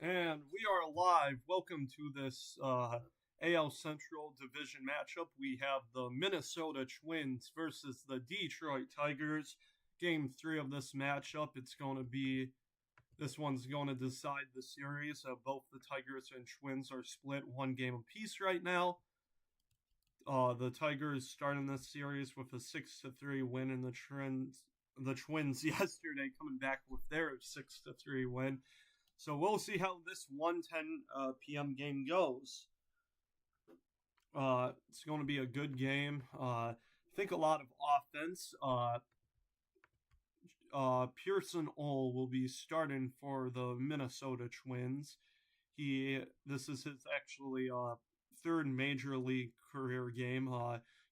And we are live. Welcome to this AL Central Division matchup. We have the Minnesota Twins versus the Detroit Tigers. Game 3 of this matchup. This one's going to decide the series. Both the Tigers and Twins are split one game apiece right now. The Tigers starting this series with a 6-3 win, and the Twins yesterday coming back with their 6-3 win. So we'll see how this 1:10 p.m. game goes. It's going to be a good game. I think a lot of offense. Pearson Ole will be starting for the Minnesota Twins. This is his actually third major league career game.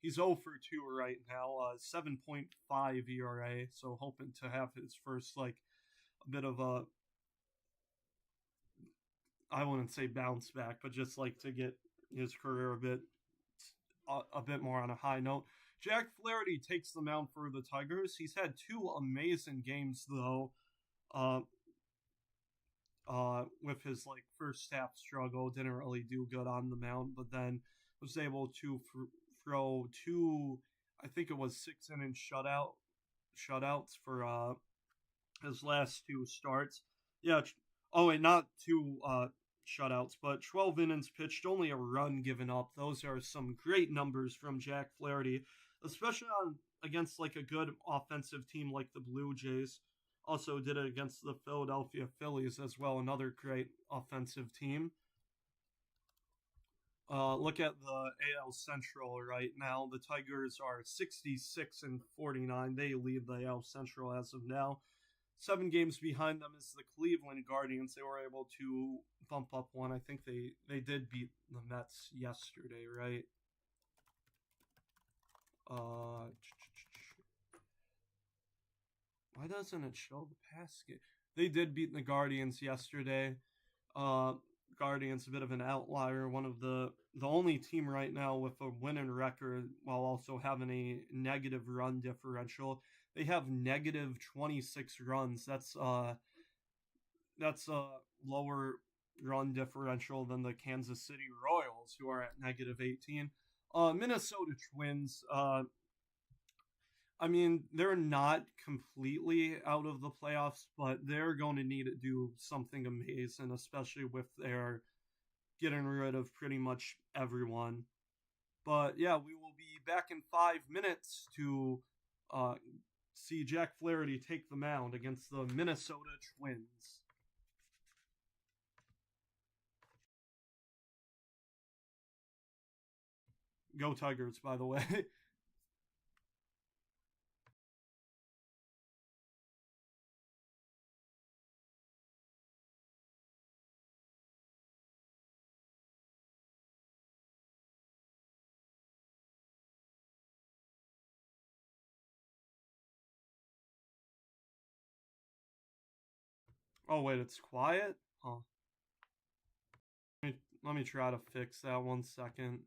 He's 0 for 2 right now. 7.5 ERA. So hoping to have his first a bit of a, I wouldn't say bounce back, but just to get his career a bit more on a high note. Jack Flaherty takes the mound for the Tigers. He's had two amazing games though. With his first half struggle, didn't really do good on the mound, but then was able to throw two, I think it was 6-inning shutouts for his last two starts. Yeah. Oh, wait, not two shutouts, but 12 innings pitched, only a run given up. Those are some great numbers from Jack Flaherty, especially against a good offensive team like the Blue Jays. Also did it against the Philadelphia Phillies as well, another great offensive team. Look at the AL Central right now. The Tigers are 66-49. They lead the AL Central as of now. 7 games behind them is the Cleveland Guardians. They were able to bump up one. I think they did beat the Mets yesterday, right? Why doesn't it show the past game? They did beat the Guardians yesterday. Guardians a bit of an outlier. One of the only team right now with a winning record while also having a negative run differential. They have negative 26 runs. That's a lower run differential than the Kansas City Royals, who are at negative 18. Minnesota Twins, I mean, they're not completely out of the playoffs, but they're going to need to do something amazing, especially with their getting rid of pretty much everyone. But yeah, we will be back in 5 minutes to see Jack Flaherty take the mound against the Minnesota Twins. Go Tigers, by the way. Oh, wait, it's quiet? Huh. Let me try to fix that 1 second.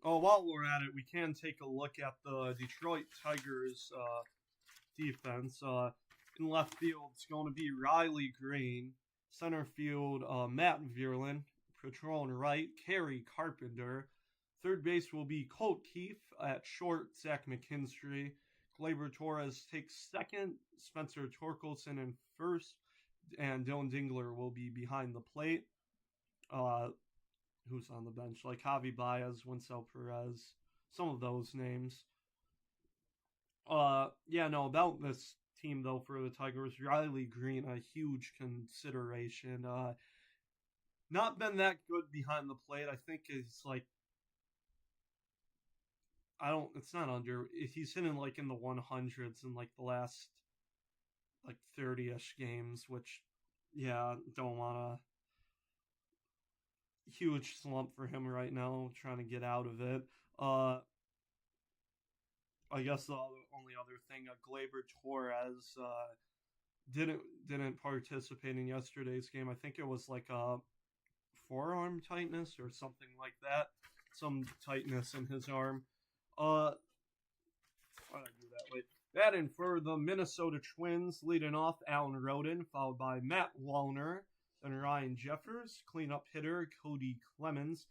Oh, while we're at it, we can take a look at the Detroit Tigers defense. In left field, it's going to be Riley Green. Center field, Matt Vierlin. Patrol and right, Kerry Carpenter. Third base will be Colt Keefe. At short, Zach McKinstry. Gleyber Torres takes second. Spencer Torkelson in first. And Dylan Dingler will be behind the plate. Who's on the bench? Like Javi Baez, Winsel Perez, some of those names. About this team though for the Tigers, Riley Green, a huge consideration. Not been that good behind the plate. I think it's it's not under. He's hitting in the 100s in the last 30-ish games, which don't want to huge slump for him right now, trying to get out of it. Uh, I guess the only other thing, Glaber Torres didn't didn't participate in yesterday's game. I think it was like a forearm tightness or something like that. Some tightness in his arm. Why did I do that? Wait. Batting for the Minnesota Twins, leading off Alan Roden, followed by Matt Wallner, then Ryan Jeffers, cleanup hitter Cody Clemens.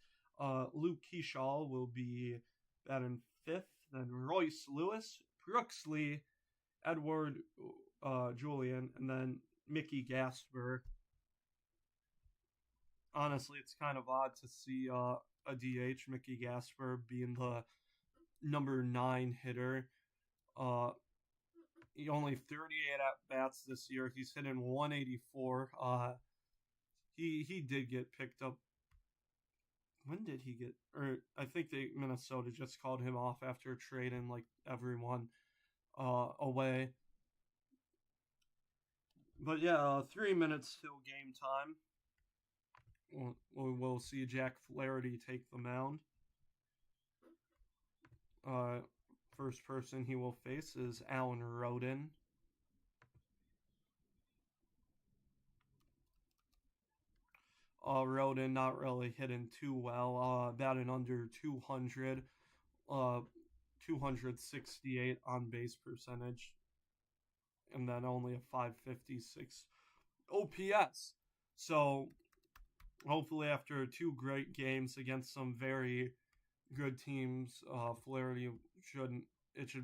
Luke Keyshaw will be batting fifth, then Royce Lewis, Brooksley, Edward Julian, and then Mickey Gasper. Honestly, it's kind of odd to see a DH, Mickey Gasper, being the number 9 hitter. He only 38 at bats this year. He's hitting 184. He did get picked up. When did he get? Or I think Minnesota just called him off after trading like everyone away. But yeah, 3 minutes till game time. We'll see Jack Flaherty take the mound. First person he will face is Alan Roden. Roden not really hitting too well. Batting under 200. 268 on base percentage. And then only a 556 OPS. So hopefully after 2 great games against some very good teams, Flaherty should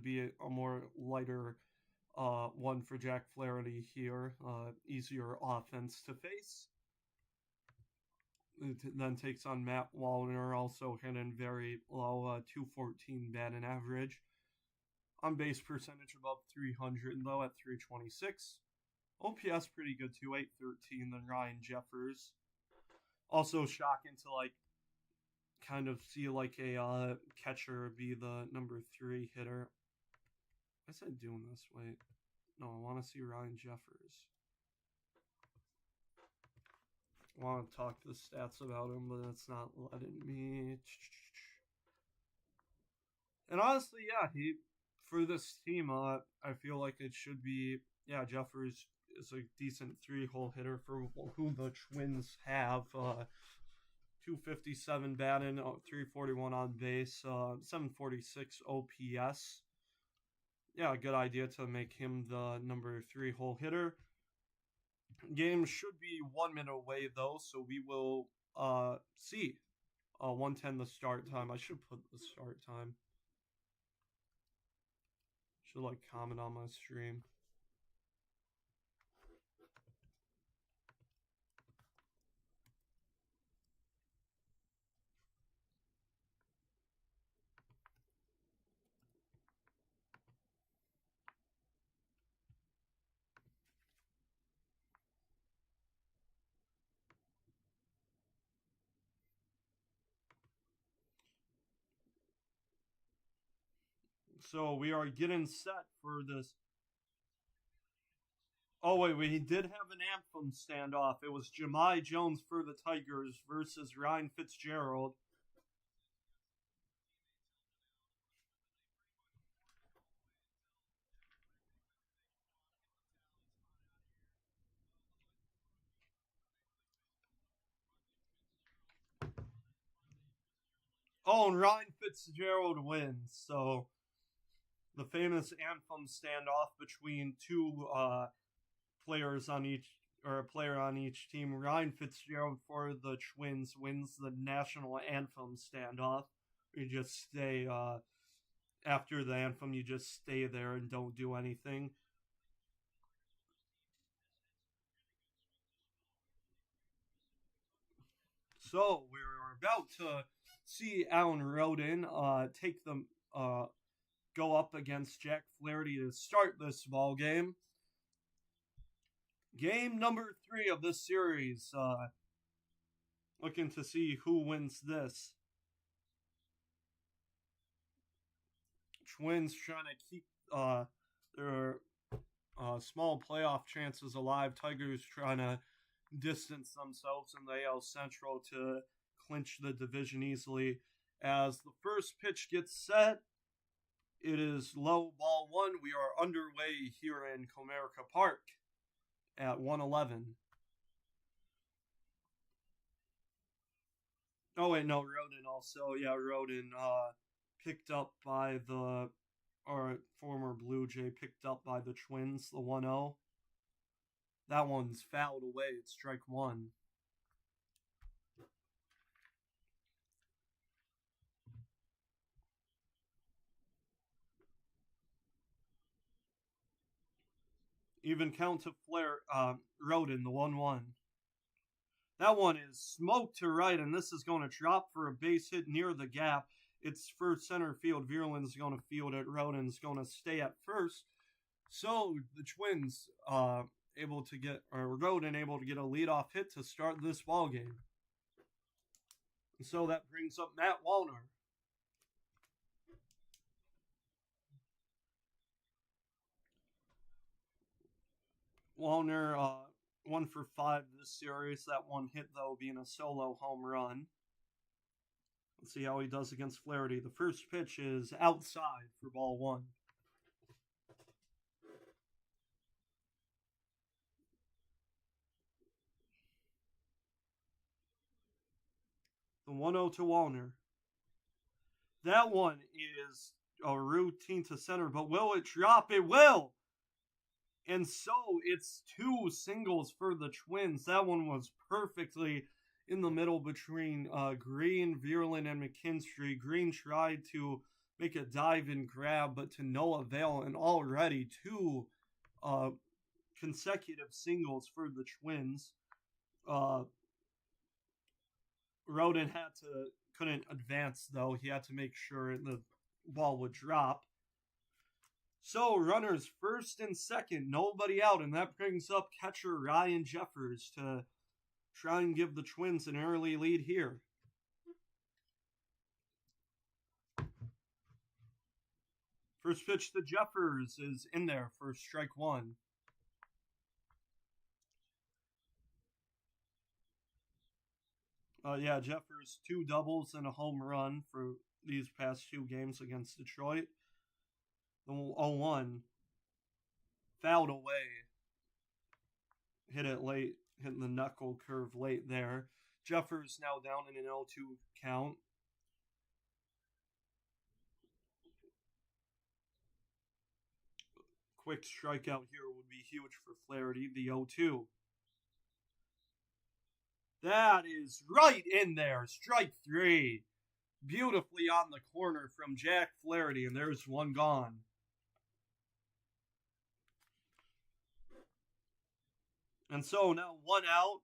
be a more lighter one for Jack Flaherty here. Easier offense to face. It then takes on Matt Wallner, also hitting very low, 214 batting average. On base percentage above 300, though, at 326. OPS pretty good too, 813 than Ryan Jeffers. Also shocking to kind of see a catcher be the number 3 hitter. I said doing this. Wait. No, I want to see Ryan Jeffers. I want to talk the stats about him, but it's not letting me. And honestly, yeah, for this team, I feel like it should be, Jeffers is a decent 3-hole hitter for who the Twins have. 257 batting, 341 on base, 746 OPS. Yeah, good idea to make him the number 3-hole hitter. Game should be 1 minute away though, so we will see. 1:10 the start time. I should put the start time. Should comment on my stream. So we are getting set for this. Oh, wait, we did have an anthem standoff. It was Jahmai Jones for the Tigers versus Ryan Fitzgerald. Oh, and Ryan Fitzgerald wins. So the famous anthem standoff between 2 players on each, or a player on each team. Ryan Fitzgerald for the Twins wins the national anthem standoff. You just stay after the anthem. You just stay there and don't do anything. So we're about to see Alan Roden take them go up against Jack Flaherty to start this ball game. Game number 3 of this series. Looking to see who wins this. Twins trying to keep their small playoff chances alive. Tigers trying to distance themselves in the AL Central to clinch the division easily. As the first pitch gets set, it is low, ball one. We are underway here in Comerica Park at 1:11. Oh wait, no, Rodon also. Yeah, Rodon picked up by the former Blue Jay picked up by the Twins, the 1-0. That one's fouled away. It's strike one. Even count to Rodon, the 1-1. That one is smoked to right, and this is going to drop for a base hit near the gap. It's for center field. Vierland's going to field it. Rodon's going to stay at first. So the Twins Rodon able to get a leadoff hit to start this ball game. And so that brings up Matt Wallner. Wallner 1 for 5 this series. That one hit, though, being a solo home run. Let's see how he does against Flaherty. The first pitch is outside for ball one. The 1-0 to Wallner. That one is a routine to center, but will it drop? It will! And so it's 2 singles for the Twins. That one was perfectly in the middle between Green, Vierland, and McKinstry. Green tried to make a dive and grab, but to no avail. And already 2 consecutive singles for the Twins. Rodon couldn't advance, though. He had to make sure the ball would drop. So, runners first and second, nobody out, and that brings up catcher Ryan Jeffers to try and give the Twins an early lead here. First pitch to Jeffers is in there for strike one. Jeffers 2 doubles and a home run for these past 2 games against Detroit. The 0-1 fouled away. Hit it late, hitting the knuckle curve late there. Jeffers now down in an 0-2 count. Quick strikeout here would be huge for Flaherty, the 0-2. That is right in there. Strike 3. Beautifully on the corner from Jack Flaherty, and there's one gone. And so now 1 out.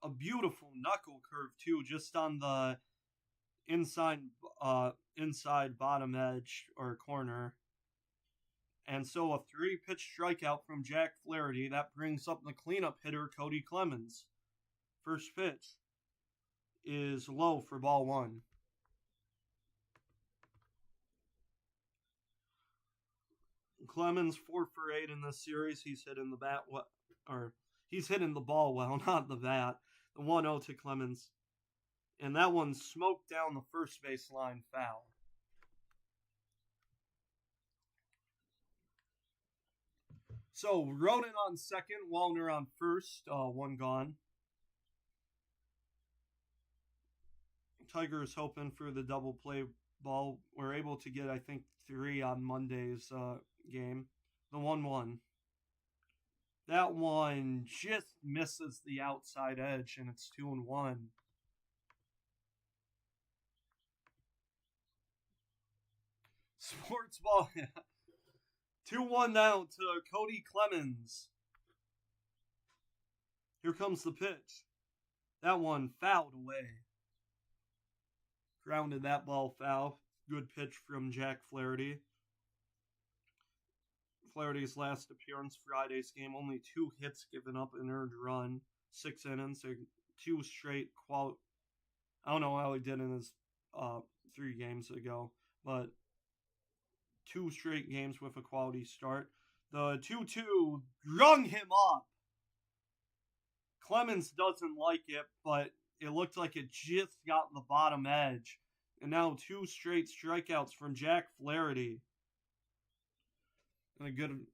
A beautiful knuckle curve, too, just on the inside bottom edge or corner. And so a 3-pitch strikeout from Jack Flaherty. That brings up the cleanup hitter, Cody Clemens. First pitch is low for ball one. Clemens 4 for 8 in this series. He's hitting the ball well, not the bat. The 1-0 to Clemens. And that one smoked down the first baseline foul. So, Rodon on second, Wallner on first, 1 gone. Tigers hoping for the double play ball. We're able to get, I think, 3 on Monday's game. The 1-1. That one just misses the outside edge, and it's 2-1. Sports ball. 2-1 now to Cody Clemens. Here comes the pitch. That one fouled away. Grounded that ball foul. Good pitch from Jack Flaherty. Flaherty's last appearance Friday's game, only 2 hits given up, an earned run, 6 innings, 2 straight I don't know how he did in his 3 games ago, but 2 straight games with a quality start. The 2-2 rung him up. Clemens doesn't like it, but it looked like it just got the bottom edge. And now 2 straight strikeouts from Jack Flaherty. And a good,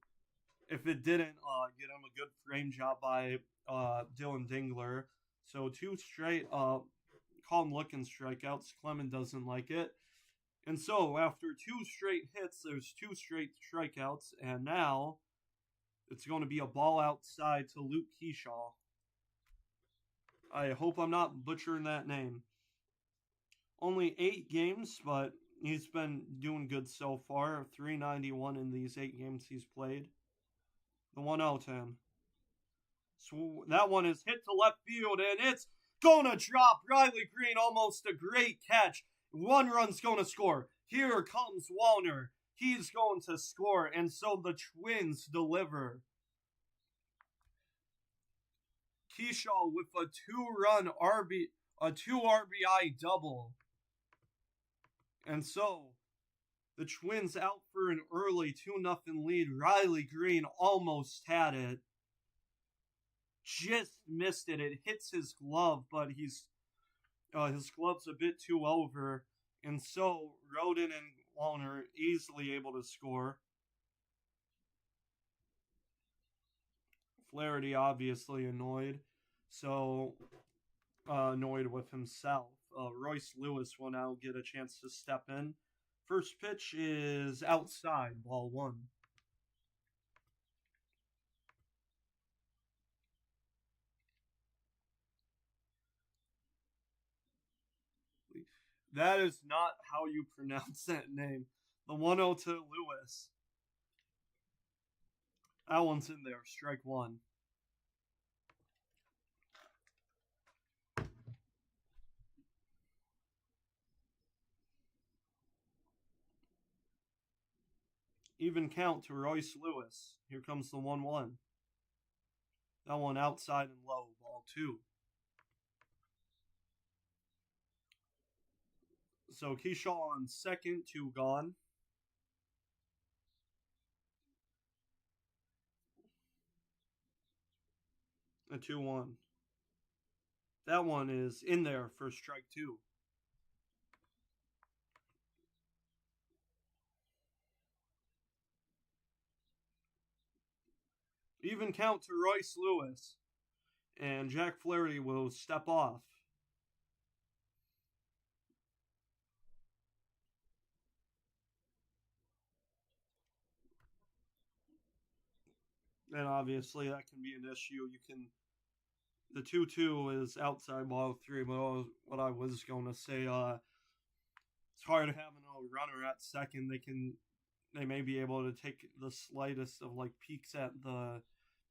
if it didn't get him a good frame job by Dylan Dingler. So 2 straight calm looking strikeouts. Clement doesn't like it. And so after 2 straight hits, there's 2 straight strikeouts. And now it's going to be a ball outside to Luke Kershaw. I hope I'm not butchering that name. Only 8 games, but he's been doing good so far. 391 in these 8 games he's played. The 1-0 to him. So that one is hit to left field, and it's going to drop. Riley Green, almost a great catch. 1 run's going to score. Here comes Wallner. He's going to score, and so the Twins deliver. Kershaw with a 2 RBI double. And so the Twins out for an early 2-0 lead. Riley Green almost had it. Just missed it. It hits his glove, but his glove's a bit too over. And so Rodon and Wallner easily able to score. Flaherty obviously annoyed. So annoyed with himself. Royce Lewis will now get a chance to step in. First pitch is outside, ball 1. That is not how you pronounce that name. The 1-0 to Lewis. That one's in there. Strike 1. Even count to Royce Lewis. Here comes the 1-1. That one outside and low. Ball 2. So Kershaw on second, 2 gone. A 2-1. That one is in there for strike 2. Even count to Royce Lewis. And Jack Flaherty will step off. And obviously that can be an issue. The 2-2 is outside ball 3, but what I was going to say, it's hard having a runner at second. They may be able to take the slightest of like peeks at the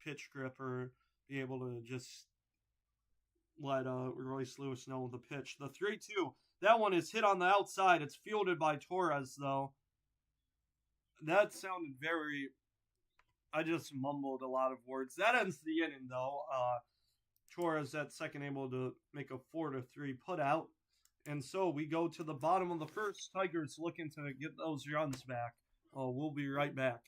pitch grip or be able to just let Royce Lewis know the pitch. The 3-2, that one is hit on the outside. It's fielded by Torres, though. That sounded very... I just mumbled a lot of words. That ends the inning, though. Torres at second able to make a 4-3 put out. And so we go to the bottom of the first. Tigers looking to get those runs back. We'll be right back.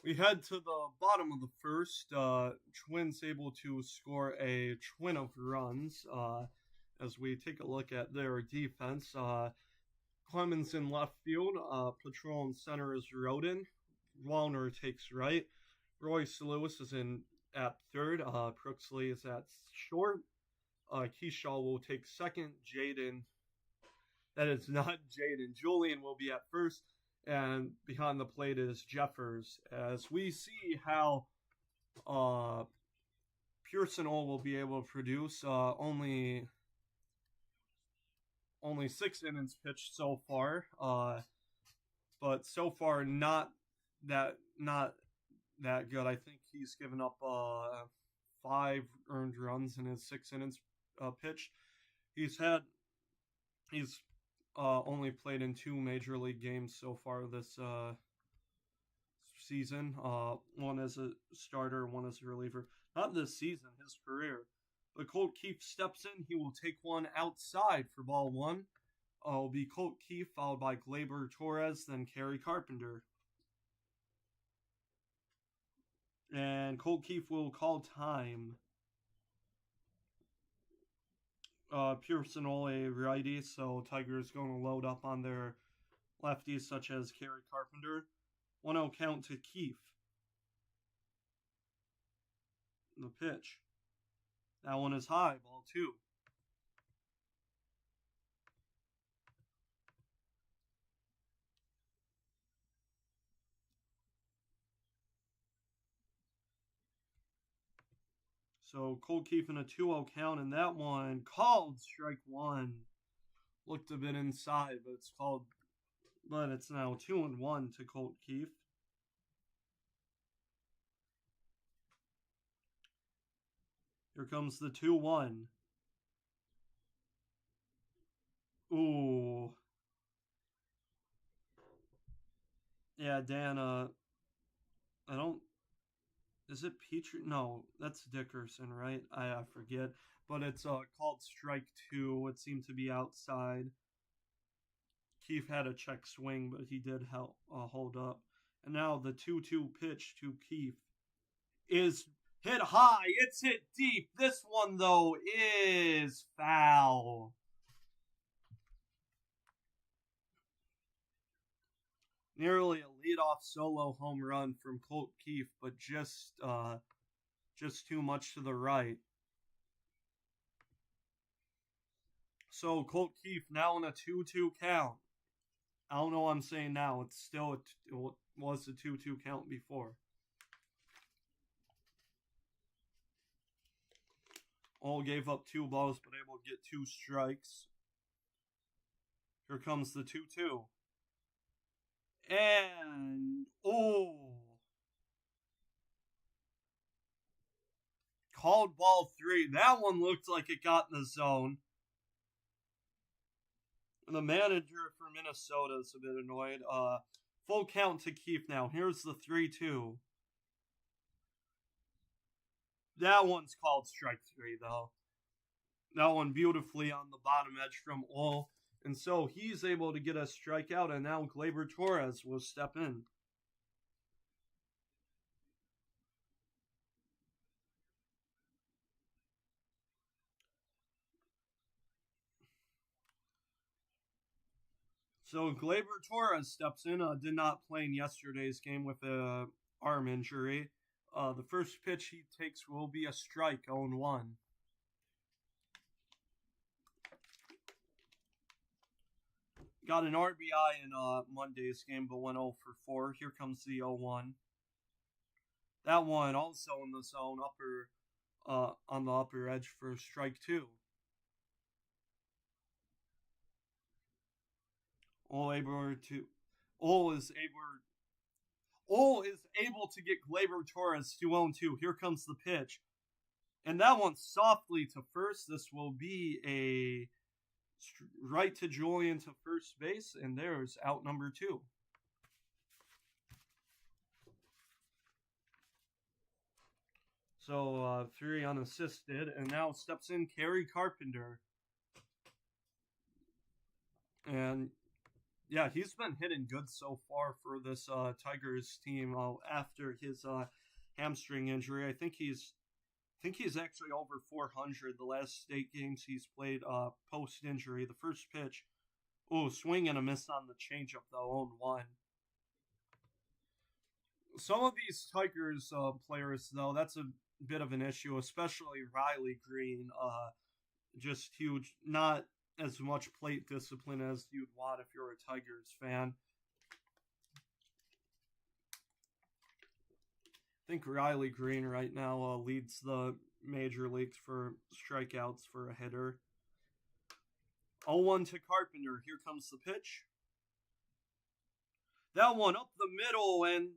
We head to the bottom of the first. Twins able to score a twin of runs. As we take a look at their defense, Clemens in left field. Patrol in center is Rodon. Wallner takes right. Royce Lewis is in at third. Prooksley is at short. Kershaw will take second. That is not Jaden. Julian will be at first. and behind the plate is Jeffers. As we see how Pearson will be able to produce only 6 innings pitched so far, but so far not that good. I think he's given up 5 earned runs in his 6 innings pitched. He's only played in 2 major league games so far this season. One as a starter, one as a reliever. Not this season, his career. But Colt Keith steps in. He will take one outside for ball 1. Will be Colt Keith, followed by Gleyber Torres, then Kerry Carpenter. And Colt Keith will call time. Pearson a righty, so Tigers going to load up on their lefties such as Kerry Carpenter. 1-0 count to Keith. The pitch. That one is high, ball 2. So Colt Keith in a 2-0 count, and that one called strike 1. Looked a bit inside, but it's now 2-1 to Colt Keith. Here comes the 2-1. Ooh. Yeah, Dan, is it Petrie? No, that's Dickerson, right? I forget. But it's called strike 2. It seemed to be outside. Keith had a check swing, but he did hold up. And now the 2-2 pitch to Keith is hit high. It's hit deep. This one, though, is foul. Nearly a leadoff solo home run from Colt Keith, but just too much to the right. So Colt Keith now in a 2-2 count. I don't know what I'm saying now. It was a 2-2 count before. All gave up 2 balls, but able to get 2 strikes. Here comes the 2-2. And, called ball 3. That one looked like it got in the zone. The manager for Minnesota is a bit annoyed. Full count to Keith now. Here's the 3-2. That one's called strike 3, though. That one beautifully on the bottom edge from Ole. And so he's able to get a strikeout, and now Gleyber Torres will step in. So Gleyber Torres steps in. Did not play in yesterday's game with an arm injury. The first pitch he takes will be a strike, 0-1. Got an RBI in Monday's game, but went 0 for 4. Here comes the 0-1. That one also in the zone, on the upper edge for strike 2. Ole is able to get Gleyber Torres to 0-2. Here comes the pitch. And that one softly to first. This will be a right to Julian to first base, and there's out number 2. So 3 unassisted, and now steps in Kerry Carpenter. And yeah, he's been hitting good so far for this Tigers team after his hamstring injury. I think he's actually over 400 the last state games he's played post-injury. The first pitch, swing and a miss on the changeup, though, 0-1. Some of these Tigers players, though, that's a bit of an issue, especially Riley Green. Just huge, not as much plate discipline as you'd want if you're a Tigers fan. I think Riley Green right now leads the major leagues for strikeouts for a hitter. 0-1 to Carpenter. Here comes the pitch. That one up the middle, and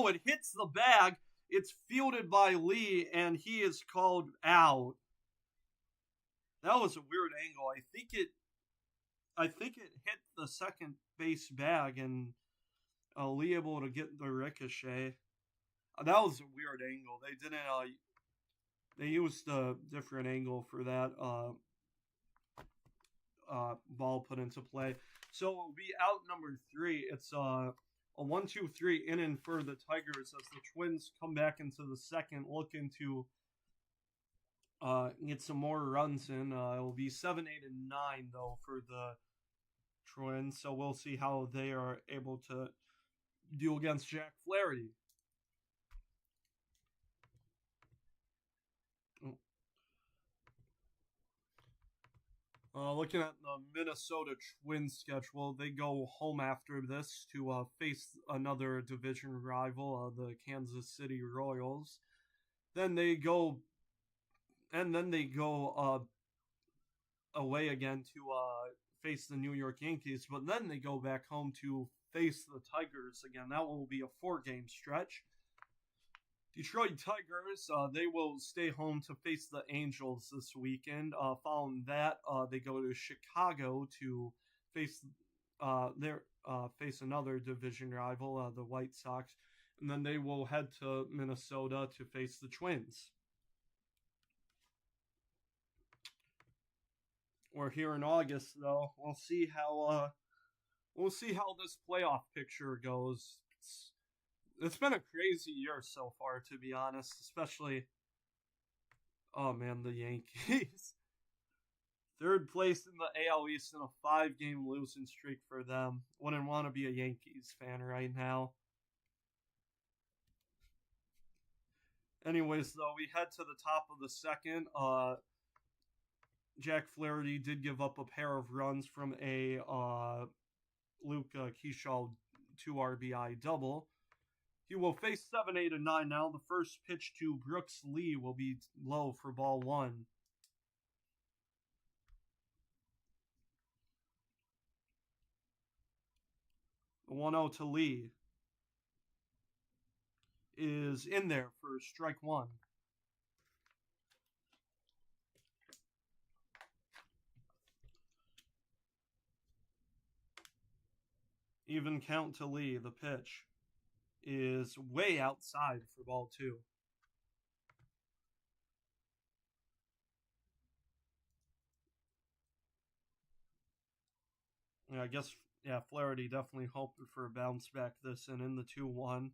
it hits the bag. It's fielded by Lee, and he is called out. That was a weird angle. I think it hit the second base bag, and Lee able to get the ricochet. That was a weird angle. They didn't. They used a different angle for that ball put into play. So it'll be out number 3. It's a 1-2-3 inning for the Tigers as the Twins come back into the second, looking to get some more runs in. It will be 7, 8, and 9 though for the Twins. So we'll see how they are able to do against Jack Flaherty. Looking at the Minnesota Twins schedule, they go home after this to face another division rival, the Kansas City Royals. Then they go away again to face the New York Yankees, but then they go back home to face the Tigers again. That will be a 4-game stretch. Detroit Tigers, they will stay home to face the Angels this weekend. Following that, they go to Chicago to face face another division rival, the White Sox, and then they will head to Minnesota to face the Twins. We're here in August, though. We'll see how this playoff picture goes. It's been a crazy year so far, to be honest, especially, oh man, the Yankees. 3rd place in the AL East in a 5-game losing streak for them. Wouldn't want to be a Yankees fan right now. Anyways, though, we head to the top of the second. Jack Flaherty did give up a pair of runs from a Luke Kershaw 2 RBI double. He will face 7, 8, and 9 now. The first pitch to Brooks Lee will be low for ball 1. The 1-0 to Lee is in there for strike 1. Even count to Lee. The pitch is way outside for ball 2. Yeah, I guess, Flaherty definitely hoped for a bounce back this and in the 2-1.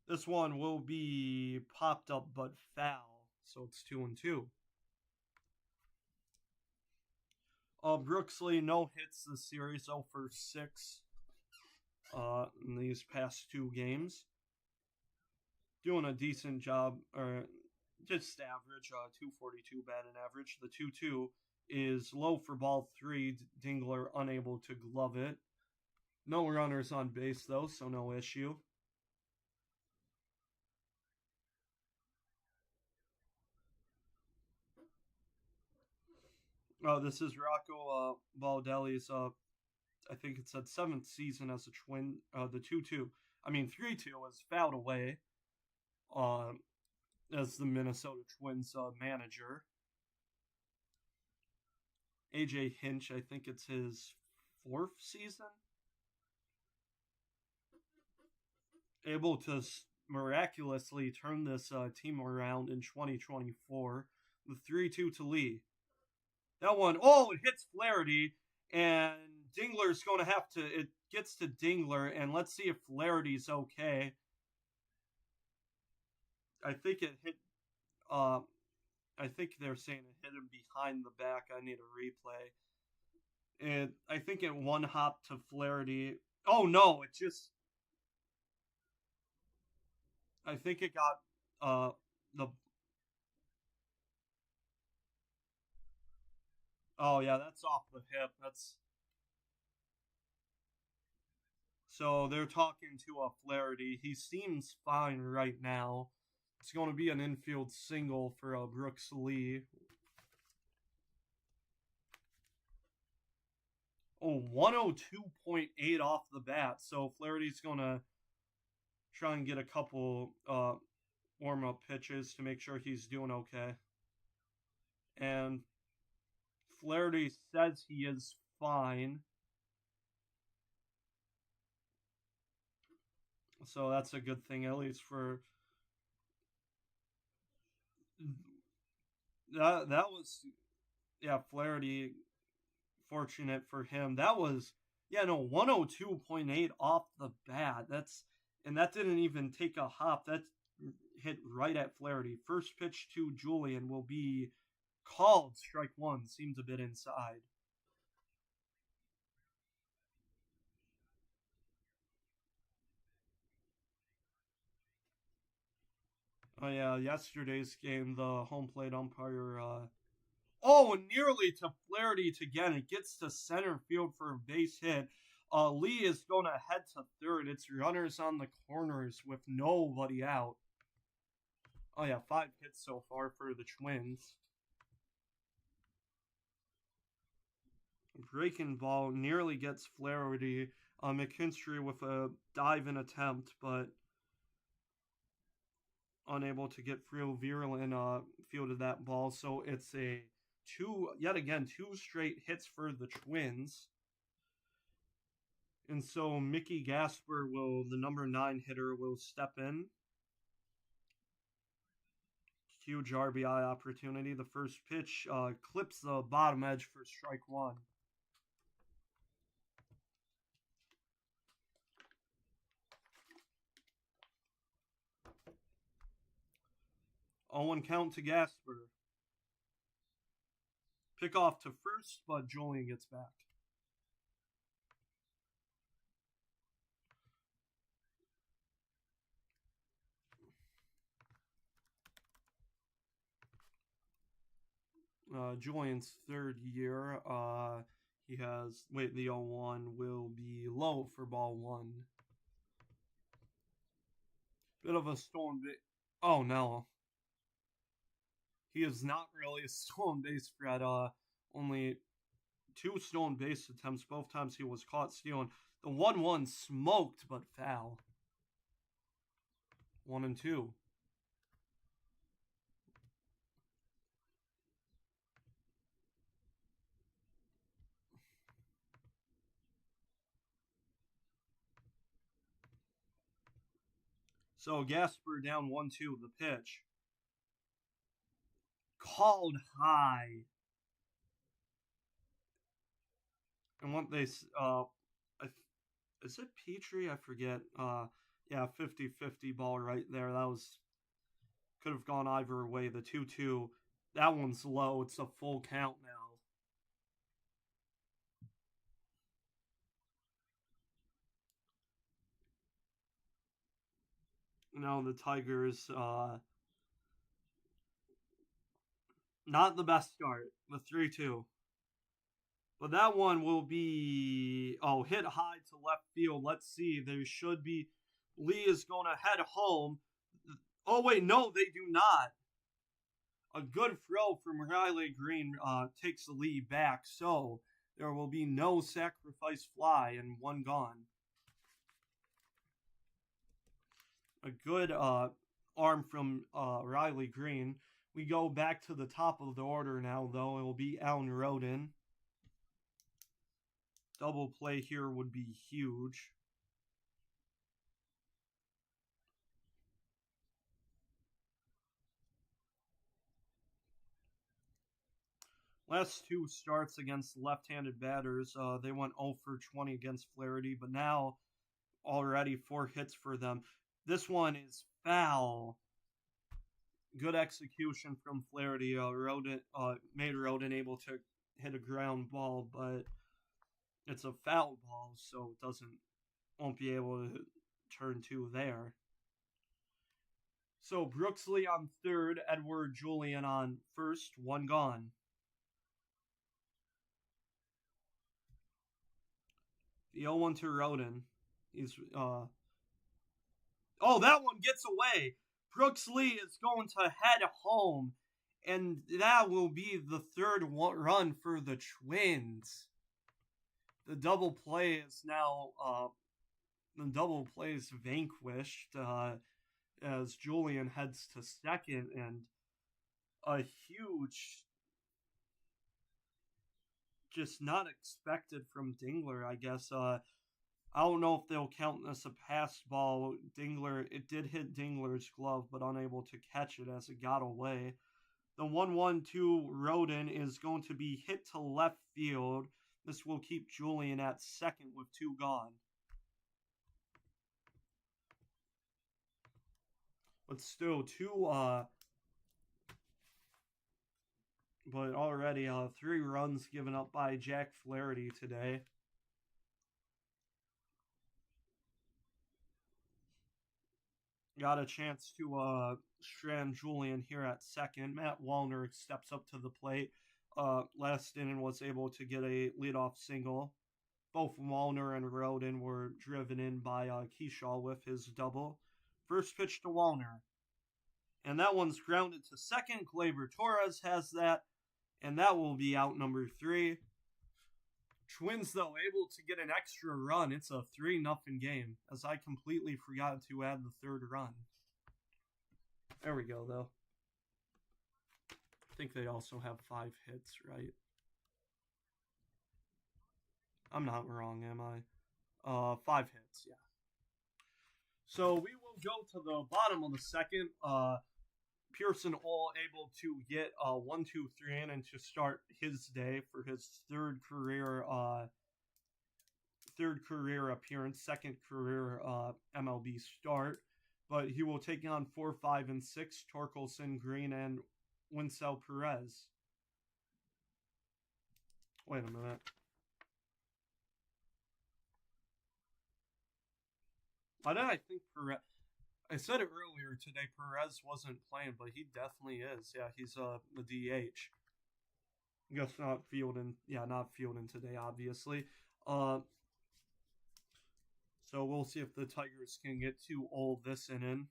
This one will be popped up but foul, so it's 2-2. Brooks Lee, no hits this series, 0 for 6 in these past 2 games. Doing a decent job, or just average, 242 batting average. The 2-2 is low for ball 3. Dingler unable to glove it. No runners on base, though, so no issue. This is Rocco Baldelli's, I think it's at 7th season as a Twin. The 3-2 was fouled away as the Minnesota Twins manager. AJ Hinch, I think it's his 4th season. Able to miraculously turn this team around in 2024. The 3-2 to Lee. That one, it hits Flaherty, and Dingler's going to have to, it gets to Dingler, and let's see if Flaherty's okay. I think it hit, I think they're saying it hit him behind the back. I need a replay. I think it one hop to Flaherty. Oh no, it just, I think it got, oh yeah, that's off the hip. So they're talking to Flaherty. He seems fine right now. It's going to be an infield single for Brooks Lee. Oh, 102.8 off the bat. So Flaherty's going to try and get a couple warm-up pitches to make sure he's doing okay. And Flaherty says he is fine. So that's a good thing, at least for that was Flaherty, fortunate for him. That was 102.8 off the bat. That didn't even take a hop. That hit right at Flaherty. First pitch to Julian will be called strike one. Seems a bit inside. Oh yeah, yesterday's game, the home plate umpire. Nearly to Flaherty again. It gets to center field for a base hit. Lee is going to head to third. It's runners on the corners with nobody out. Oh yeah, 5 hits so far for the Twins. Breaking ball nearly gets Flaherty. McKinstry with a dive-in attempt, but unable to get through. Virulin fielded that ball, so it's two straight hits for the Twins. And so Mickey Gasper the number 9 hitter, will step in. Huge RBI opportunity. The first pitch clips the bottom edge for strike one. 0-1 count to Gasper. Pick off to first, but Julian gets back. Julian's third year. The 0-1 will be low for ball one. Bit of a stolen base. Oh no. He is not really a stolen base threat. Only 2 stolen base attempts. Both times he was caught stealing. The 1-1 smoked but foul. 1-2. So Gasper down 1-2. The pitch. Called high. And what they is it Petrie? I forget. 50-50 ball right there. That could have gone either way. The 2-2. That one's low. It's a full count now. Now the Tigers, not the best start. The 3-2. But that one will be hit high to left field. Let's see. There should be. Lee is going to head home. Oh wait, no, they do not. A good throw from Riley Green takes the lead back. So there will be no sacrifice fly and 1 gone. A good arm from Riley Green. We go back to the top of the order now, though. It will be Alan Roden. Double play here would be huge. Last 2 starts against left-handed batters, they went 0 for 20 against Flaherty, but now already 4 hits for them. This one is foul. Good execution from Flaherty. Made Roden able to hit a ground ball, but it's a foul ball, so it won't be able to turn 2 there. So Brooks Lee on third, Edward Julian on first, 1 gone. The 0-1 to Roden. He's oh, that one gets away. Brooks Lee is going to head home, and that will be the third run for the Twins. The double play is now vanquished as Julian heads to second, and a huge, just not expected from Dingler, I guess. I don't know if they'll count this a pass ball. It did hit Dingler's glove, but unable to catch it as it got away. The 1-1-2 Rodin is going to be hit to left field. This will keep Julian at second with 2 gone. But still, but already 3 runs given up by Jack Flaherty today. Got a chance to strand Julian here at second. Matt Wallner steps up to the plate. Last inning was able to get a leadoff single. Both Wallner and Rodin were driven in by Kershaw with his double. First pitch to Wallner. And that one's grounded to second. Gleyber Torres has that. And that will be out number 3. Twins, though, able to get an extra run. It's a 3-0 game, as I completely forgot to add the 3rd run. There we go, though. I think they also have 5 hits, right? I'm not wrong, am I? 5 hits, yeah. So we will go to the bottom of the second. Pearson all able to get 1, 2, 3 in and to start his day for his third career appearance, second career MLB start. But he will take on 4, 5, and 6 Torkelson, Green, and Winsel Perez. Wait a minute. Why did I think Perez? I said it earlier today, Perez wasn't playing, but he definitely is. Yeah, he's the DH. I guess not fielding today, obviously. So we'll see if the Tigers can get 2 all this inning.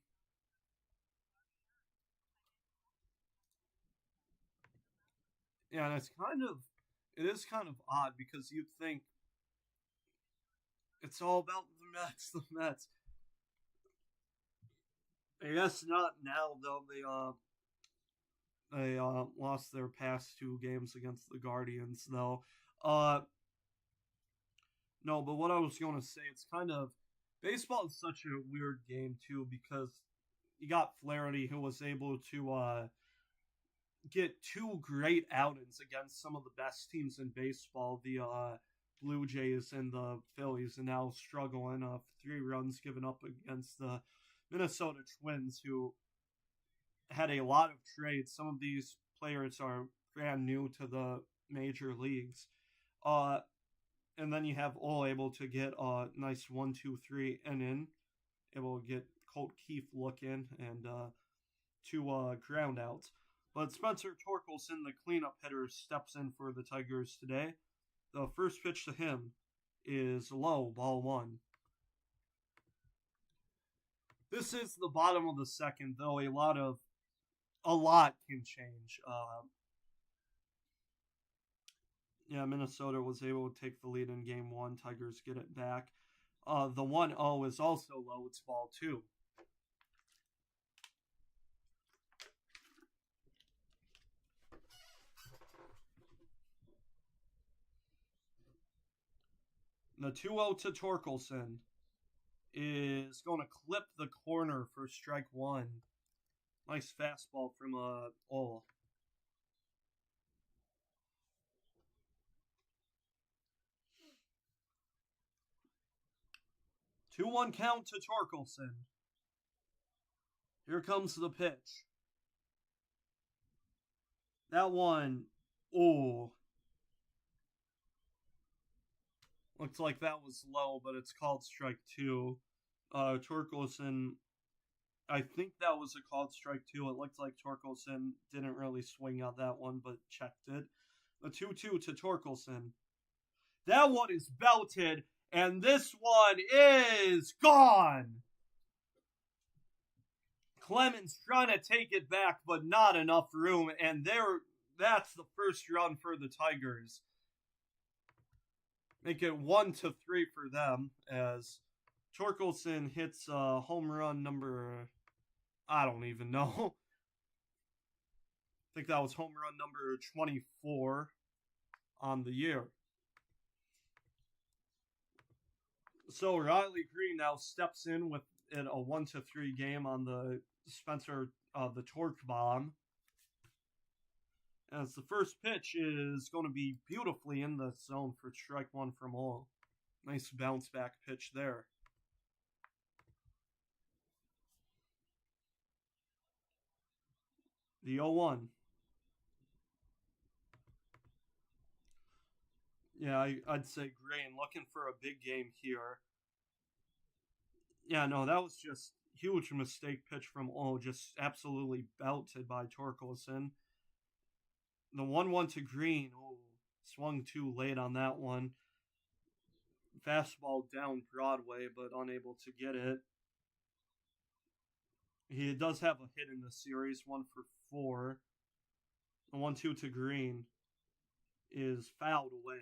Yeah, and it is kind of odd because you'd think it's all about the Mets. I guess not now, though. They lost their past 2 games against the Guardians, though. No, but what I was going to say, it's kind of, baseball is such a weird game, too, because you got Flaherty, who was able to get 2 great outings against some of the best teams in baseball, the Blue Jays and the Phillies, and now struggling. 3 runs given up against the Minnesota Twins, who had a lot of trades. Some of these players are brand new to the major leagues. And then you have all able to get a nice 1, 2, 3 inning. Able to get Colt Keith looking and 2 ground outs. But Spencer Torkelson, the cleanup hitter, steps in for the Tigers today. The first pitch to him is low, ball 1. This is the bottom of the second, though a lot can change. Minnesota was able to take the lead in game 1. Tigers get it back. The 1-0 is also low. It's ball 2. The 2-0 to Torkelson is going to clip the corner for strike 1. Nice fastball from Ole. Two 2-1 count to Torkelson. Here comes the pitch. That one, looks like that was low, but it's called strike 2. Torkelson, I think that was a called strike 2. It looked like Torkelson didn't really swing out that one, but checked it. The 2-2 to Torkelson. That one is belted, And this one is gone. Clemens trying to take it back, but not enough room. And that's the first run for the Tigers. Make it 1-3 for them as Torkelson hits home run number, I don't even know. I think that was home run number 24 on the year. So Riley Green now steps in with a 1-3 game on the Spencer the Torque Bomb. As the first pitch is going to be beautifully in the zone for strike one from all. Nice bounce back pitch there. The 0-1. Yeah, I'd say Green looking for a big game here. Yeah, no, that was just huge mistake pitch from just absolutely belted by Torkelson. The 1-1 to Green. Swung too late on that one. Fastball down Broadway, but unable to get it. He does have a hit in the series, 1 for 4. The 1-2 to Green is fouled away.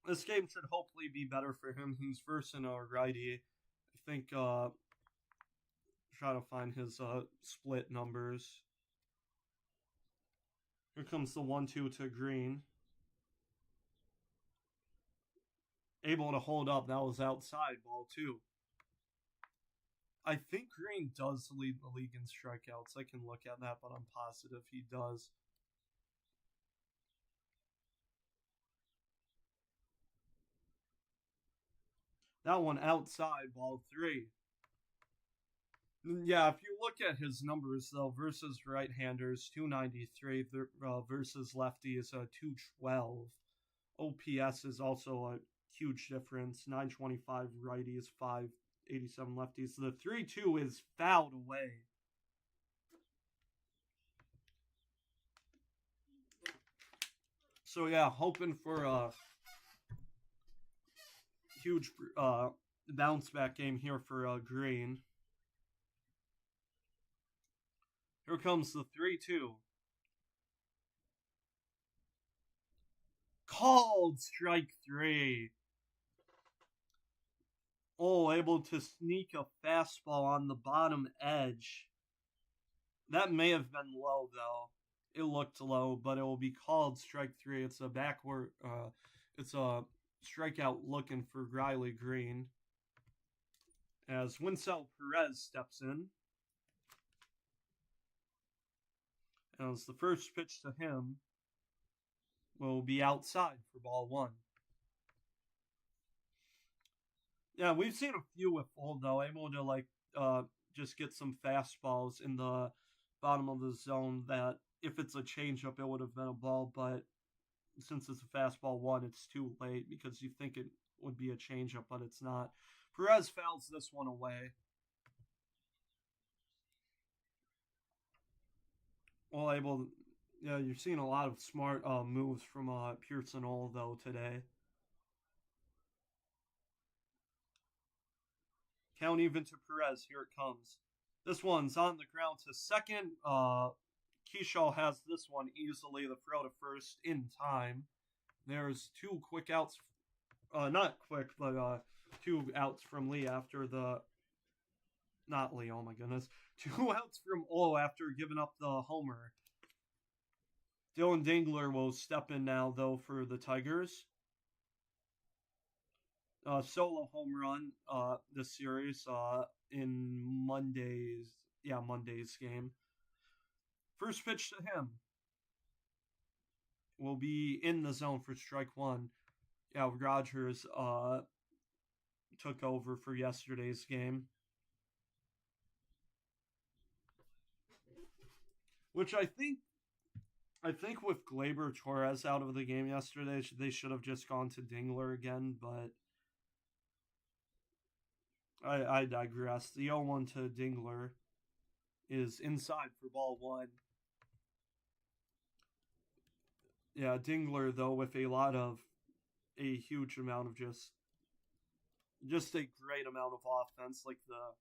This game should hopefully be better for him. He's versing a righty. I think try to find his split numbers. Here comes the 1-2 to Green. Able to hold up. That was outside, ball 2. I think Green does lead the league in strikeouts. I can look at that, but I'm positive he does. That one outside, ball 3. Yeah, if you look at his numbers, though, versus right-handers, 293, versus lefties, 212. OPS is also a huge difference, 925 righties, 587 lefties. The 3-2 is fouled away. So, yeah, hoping for a huge bounce-back game here for Green. Here comes the 3-2. Called strike 3. Able to sneak a fastball on the bottom edge. That may have been low, though. It looked low, but it will be called strike 3. It's a backward, it's a strikeout looking for Riley Green. As Winsell Perez steps in. As the first pitch to him will be outside for ball 1. Yeah, we've seen a few with Old, though, able to just get some fastballs in the bottom of the zone that if it's a changeup, it would have been a ball, but since it's a fastball 1, it's too late because you think it would be a changeup, but it's not. Perez fouls this one away. You're seeing a lot of smart moves from Pearson Old, though, today. Count even to Perez. Here it comes. This one's on the ground to second. Keyshaw has this one easily. The throw to first in time. There's 2 quick outs. Not quick, but 2 outs from Lee after the... Not Lee, oh my goodness. 2 outs from after giving up the homer. Dylan Dingler will step in now, though, for the Tigers. Solo home run this series in Monday's game. First pitch to him will be in the zone for strike 1. Yeah, Rogers took over for yesterday's game. Which I think with Gleyber Torres out of the game yesterday, they should have just gone to Dingler again, but I digress. The 0-1 to Dingler is inside for ball 1. Yeah, Dingler, though, with a lot of a huge amount of just a great amount of offense, like the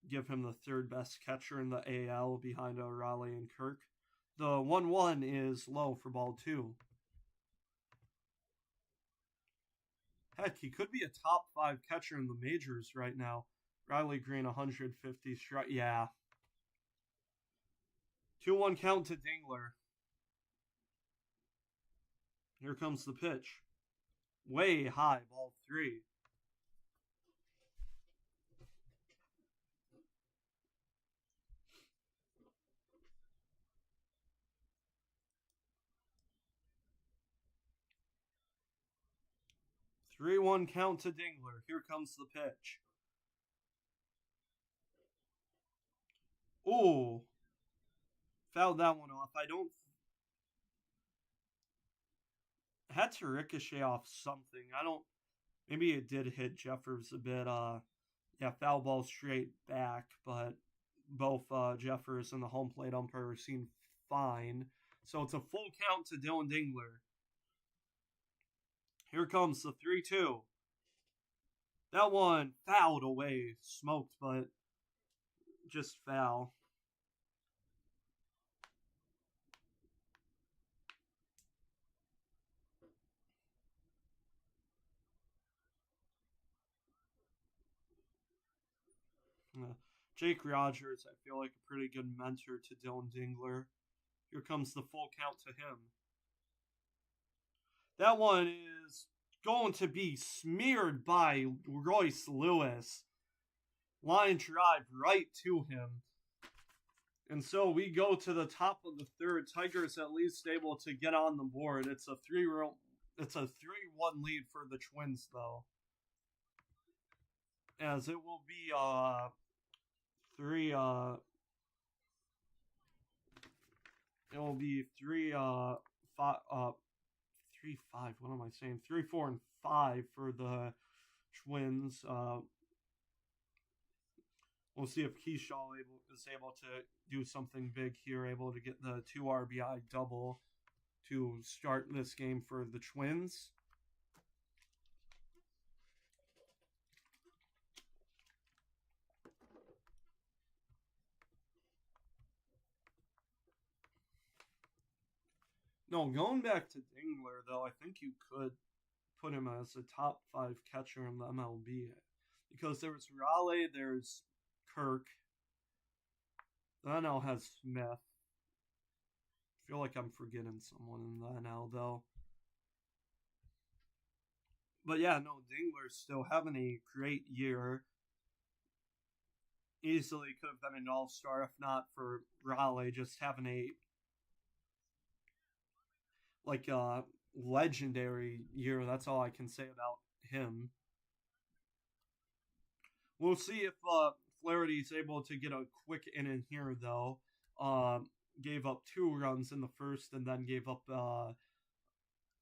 give him the third best catcher in the AL behind Raleigh and Kirk. The 1-1 is low for ball two. Heck, he could be a top 5 catcher in the majors right now. Riley Green, 150 strike. Yeah. 2-1 count to Dingler. Here comes the pitch. Way high, ball 3. Three one count to Dingler. Here comes the pitch. Ooh. Fouled that one off. I don't. Had to ricochet off something. I don't. Maybe it did hit Jeffers a bit. Yeah, foul ball straight back, but both Jeffers and the home plate umpire seem fine. So it's a full count to Dylan Dingler. Here comes the 3-2. That one fouled away, smoked, but just foul. Jake Rogers, I feel like a pretty good mentor to Dylan Dingler. Here comes the full count to him. That one is going to be smeared by Royce Lewis. Line drive right to him. And so we go to the top of the third. Tigers at least able to get on the board. It's a 3-1 lead for the Twins, though. As it will be 3 it will be 3-5 3-5. What am I saying? 3-4 and 5 for the Twins. We'll see if Keyshaw is able to do something big here, able to get the 2 RBI double to start this game for the Twins. No, going back to Dingler, though, I think you could put him as a top 5 catcher in the MLB. Because there's Raleigh, there's Kirk. The NL has Smith. I feel like I'm forgetting someone in the NL, though. But yeah, no, Dingler's still having a great year. Easily could have been an all-star if not for Raleigh just having a legendary year. That's all I can say about him. We'll see if Flaherty's able to get a quick inning here, though. Gave up 2 runs in the first and then gave up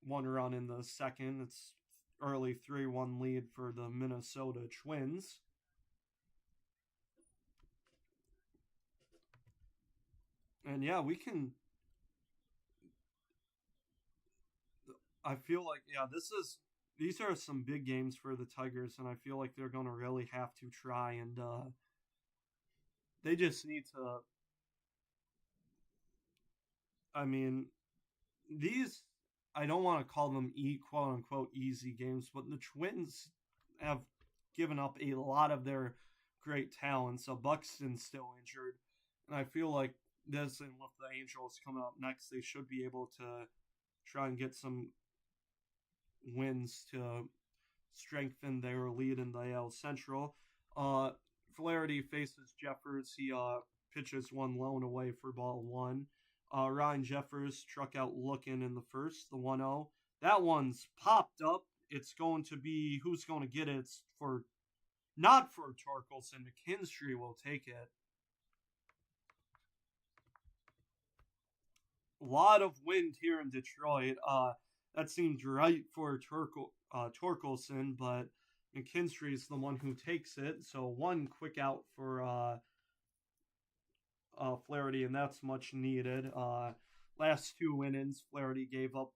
1 run in the second. It's early 3-1 lead for the Minnesota Twins. And yeah, we can. I feel like, yeah, these are some big games for the Tigers, and I feel like they're going to really have to try, and they just need to. I mean, these, I don't want to call them quote unquote easy games, but the Twins have given up a lot of their great talent. So Buxton's still injured, and I feel like this, and with the Angels coming up next, they should be able to try and get some wins to strengthen their lead in the AL Central. Flaherty faces Jeffers. He pitches 1 lone away for ball 1. Ryan Jeffers struck out looking in the first, the 1-0. That one's popped up. It's going to be, who's going to get it? It's not for Torkelson. McKinstry will take it. A lot of wind here in Detroit. That seemed right for Torkelson, but McKinstry is the one who takes it. So 1 quick out for Flaherty, and that's much needed. Last 2 innings, Flaherty gave up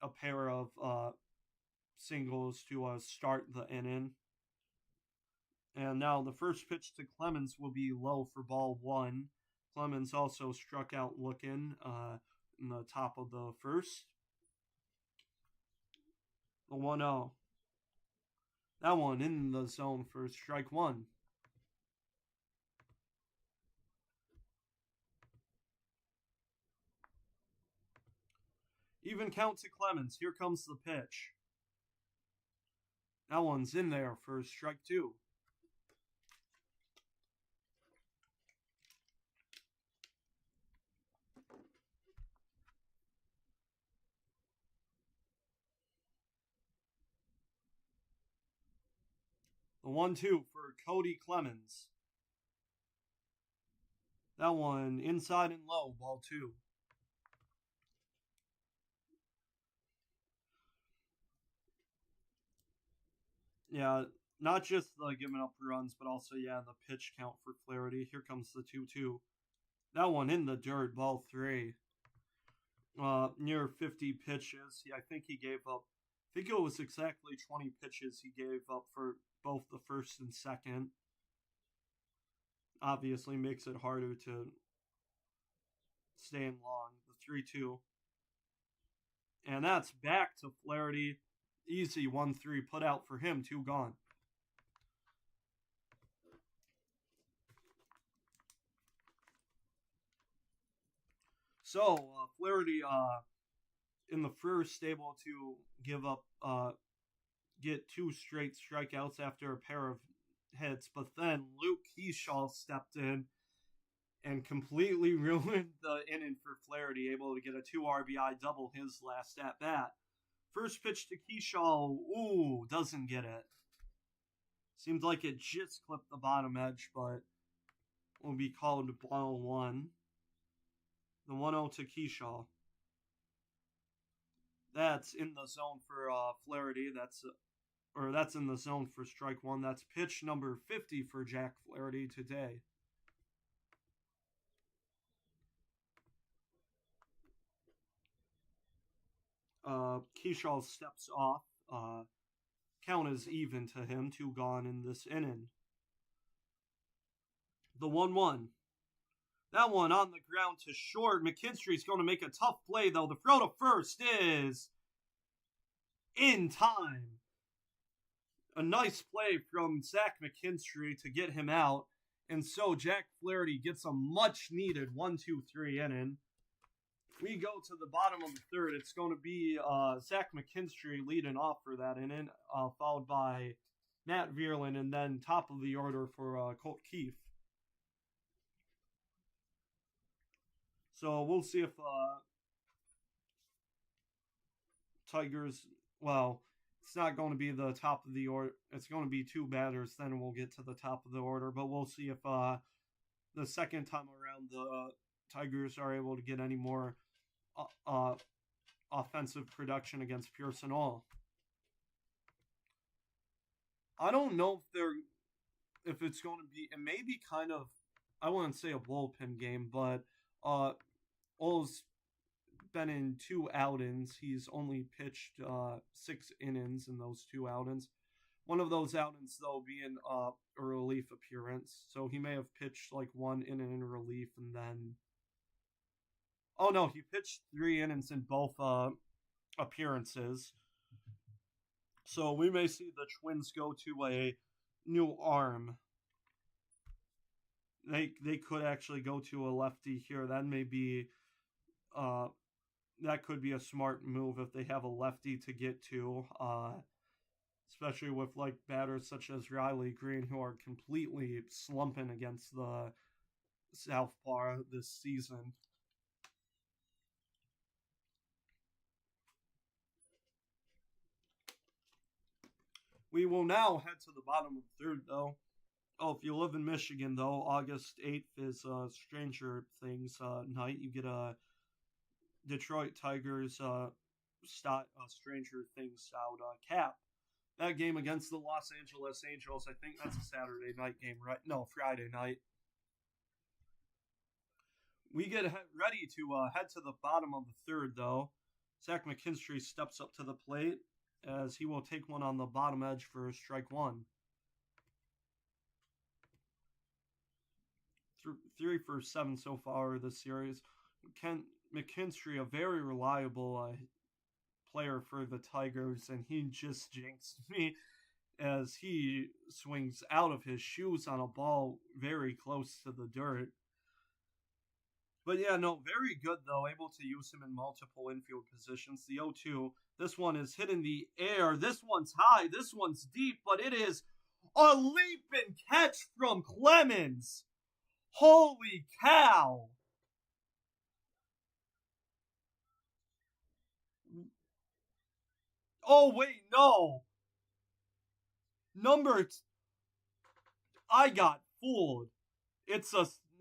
a pair of singles to start the inning. And now the first pitch to Clemens will be low for ball one. Clemens also struck out looking in the top of the first. The 1-0. That one in the zone for strike one. Even count to Clemens. Here comes the pitch. That one's in there for strike two. The 1-2 for Cody Clemens. That one inside and low, ball two. Yeah, not just the giving up runs, but also, the pitch count for Flaherty. Here comes the 2-2. That one in the dirt, ball three. Near 50 pitches. I think he gave up, I think it was exactly 20 pitches he gave up for both the first and second. Obviously makes it harder to stay in long. The 3-2. And that's back to Flaherty. Easy 1-3 put out for him. 2 gone. So Flaherty in the first able to give up get 2 straight strikeouts after a pair of hits, but then Luke Kershaw stepped in and completely ruined the inning for Flaherty, able to get a 2 RBI double his last at bat. First pitch to Kershaw, doesn't get it. Seems like it just clipped the bottom edge, but will be called ball one. The 1-0 to Kershaw. That's in the zone for Flaherty. That's in the zone for strike one. That's pitch number 50 for Jack Flaherty today. Kershaw steps off. Count is even to him. 2 gone in this inning. The 1-1. That one on the ground to short. McKinstry's going to make a tough play, though. The throw to first is in time. A nice play from Zach McKinstry to get him out. And so Jack Flaherty gets a much-needed 1-2-3 inning. We go to the bottom of the third. It's going to be Zach McKinstry leading off for that inning, followed by Matt Vierland, and then top of the order for Colt Keefe. So we'll see if Tigers, it's not going to be the top of the order. It's going to be 2 batters, then we'll get to the top of the order. But we'll see if the second time around the Tigers are able to get any more offensive production against Pearson Hall. I don't know if it's going to be, it may be kind of, I wouldn't say a bullpen game, but Hull's been in 2 outings. He's only pitched 6 innings in those 2 outings. One of those outings, though, being a relief appearance. So he may have pitched like 1 inning in relief and then... Oh, no, he pitched 3 innings in both appearances. So we may see the Twins go to a new arm. They could actually go to a lefty here. That may be... that could be a smart move if they have a lefty to get to, especially with like batters such as Riley Green, who are completely slumping against the Southpaw this season. We will now head to the bottom of the third, though. Oh, if you live in Michigan, though, August 8th is Stranger Things night. You get a Detroit Tigers Stranger Things out cap. That game against the Los Angeles Angels, I think that's a Saturday night game, right? No, Friday night. We get ready to head to the bottom of the third, though. Zach McKinstry steps up to the plate. as he will take one on the bottom edge for strike one. 3 for 7 so far this series. McKinstry, a very reliable player for the Tigers, and he just jinxed me as he swings out of his shoes on a ball very close to the dirt. But yeah, no, very good though, able to use him in multiple infield positions. The 0-2, this one is hit in the air. This one's high, this one's deep, but it is a leap and catch from Clemens. Holy cow! Oh, wait, no. I got fooled.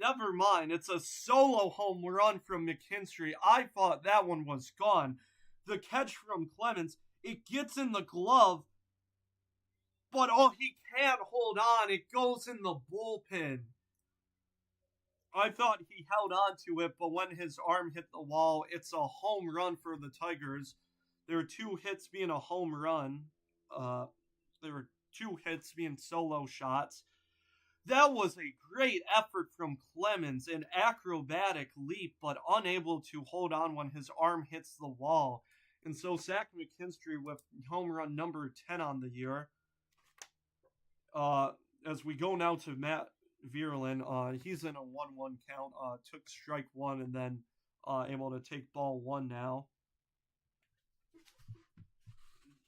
Never mind. It's a solo home run from McKinstry. I thought that one was gone. The catch from Clemens, it gets in the glove, but he can't hold on. It goes in the bullpen. I thought he held on to it, but when his arm hit the wall, it's a home run for the Tigers. There were 2 hits being a home run. There were 2 hits being solo shots. That was a great effort from Clemens, an acrobatic leap, but unable to hold on when his arm hits the wall. And so Zach McKinstry with home run number 10 on the year. As we go now to Matt Vierlin, he's in a 1-1 count, took strike 1 and then able to take ball 1 now.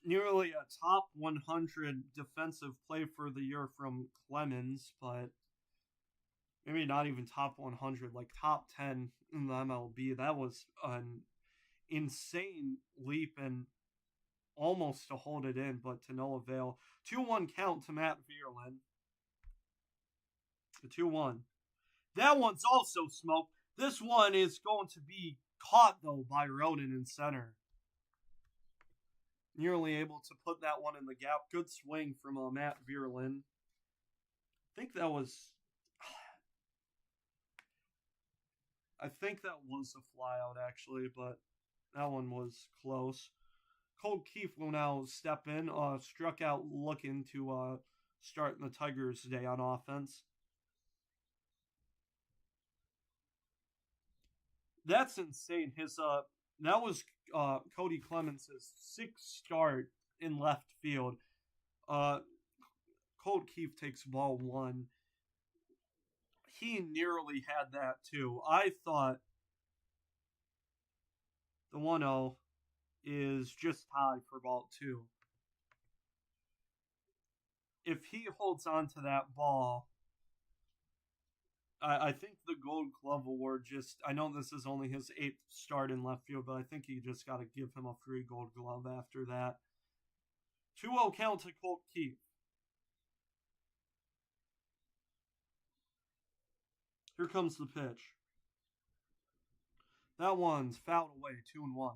Nearly a top 100 defensive play for the year from Clemens, but maybe not even top 100, like top 10 in the MLB. That was an insane leap and almost to hold it in, but to no avail. 2-1 count to Matt Vierlin. 2-1. That one's also smoked. This one is going to be caught, though, by Roden in center. Nearly able to put that one in the gap. Good swing from Matt Vierlin. I think that was a flyout, actually, but that one was close. Colt Keith will now step in. Struck out looking to start the Tigers' day on offense. That's insane. That was Cody Clemens' 6th start in left field. Colt Keith takes ball 1. He nearly had that too. I thought the 1-0 is just tied for ball 2. If he holds on to that ball, I think the Gold Glove Award I know this is only his 8th start in left field, but I think you just got to give him a free Gold Glove after that. 2-0 count to Colt Keith. Here comes the pitch. That one's fouled away, 2-1.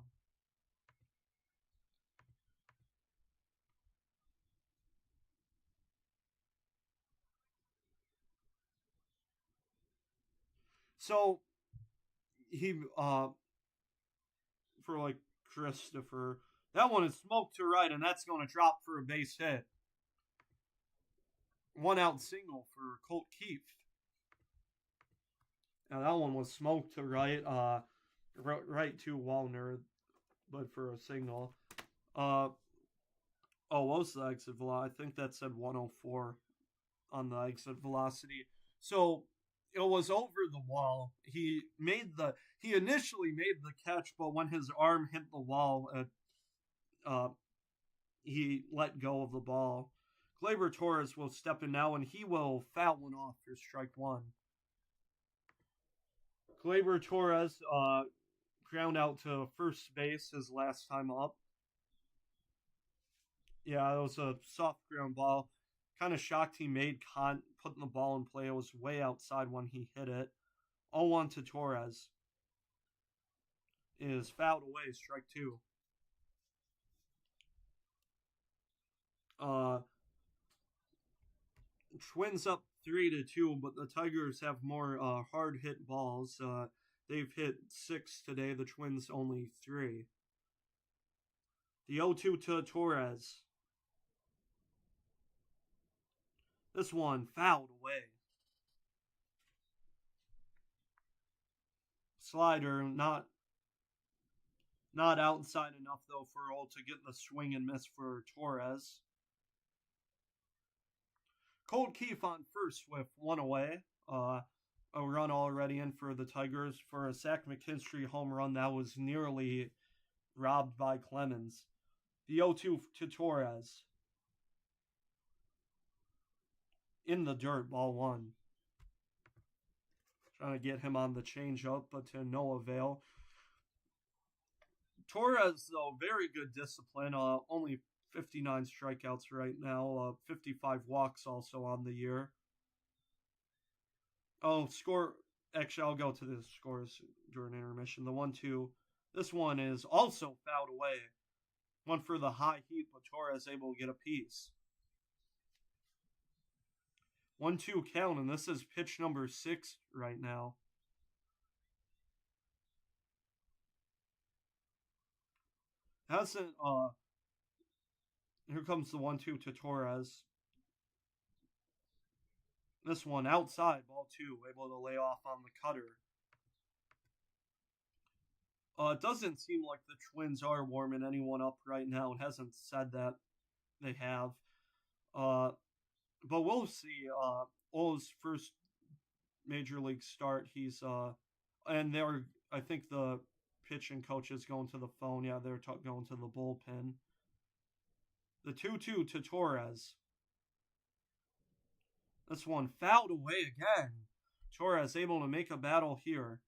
So he for like Christopher, that one is smoked to right, and that's going to drop for a base hit. 1-out single for Colt Keith. Now that one was smoked to right, right to Wallner, but for a single. What was the exit velocity? I think that said 104 on the exit velocity. So it was over the wall. He initially made the catch, but when his arm hit the wall, he let go of the ball. Gleyber Torres will step in now, and he will foul one off for strike 1. Gleyber Torres ground out to first base his last time up. Yeah, it was a soft ground ball. Kind of shocked he made putting the ball in play. It was way outside when he hit it. 0-1 to Torres. Is fouled away, strike 2. Twins up 3-2, but the Tigers have more hard hit balls. They've hit 6 today. The Twins only 3. The 0-2 to Torres. This one fouled away. Slider not outside enough though for Ole to get the swing and miss for Torres. Colt Keefe on first with one away. A run already in for the Tigers for a Zach McKinstry home run that was nearly robbed by Clemens. The 0-2 to Torres. In the dirt, ball one. Trying to get him on the changeup, but to no avail. Torres, though, very good discipline. Only 59 strikeouts right now. 55 walks also on the year. Oh, score. Actually, I'll go to the scores during intermission. The 1-2. This one is also fouled away. One for the high heat, but Torres able to get a piece. 1-2 count, and this is pitch number 6 right now. Hasn't, here comes the 1-2 to Torres. This one outside, ball 2, able to lay off on the cutter. It doesn't seem like the Twins are warming anyone up right now. It hasn't said that they have. But we'll see. Ole's first major league start. He's and they're. I think the pitching coach is going to the phone. Yeah, they're going to the bullpen. The 2-2 to Torres. This one fouled away again. Torres able to make a battle here.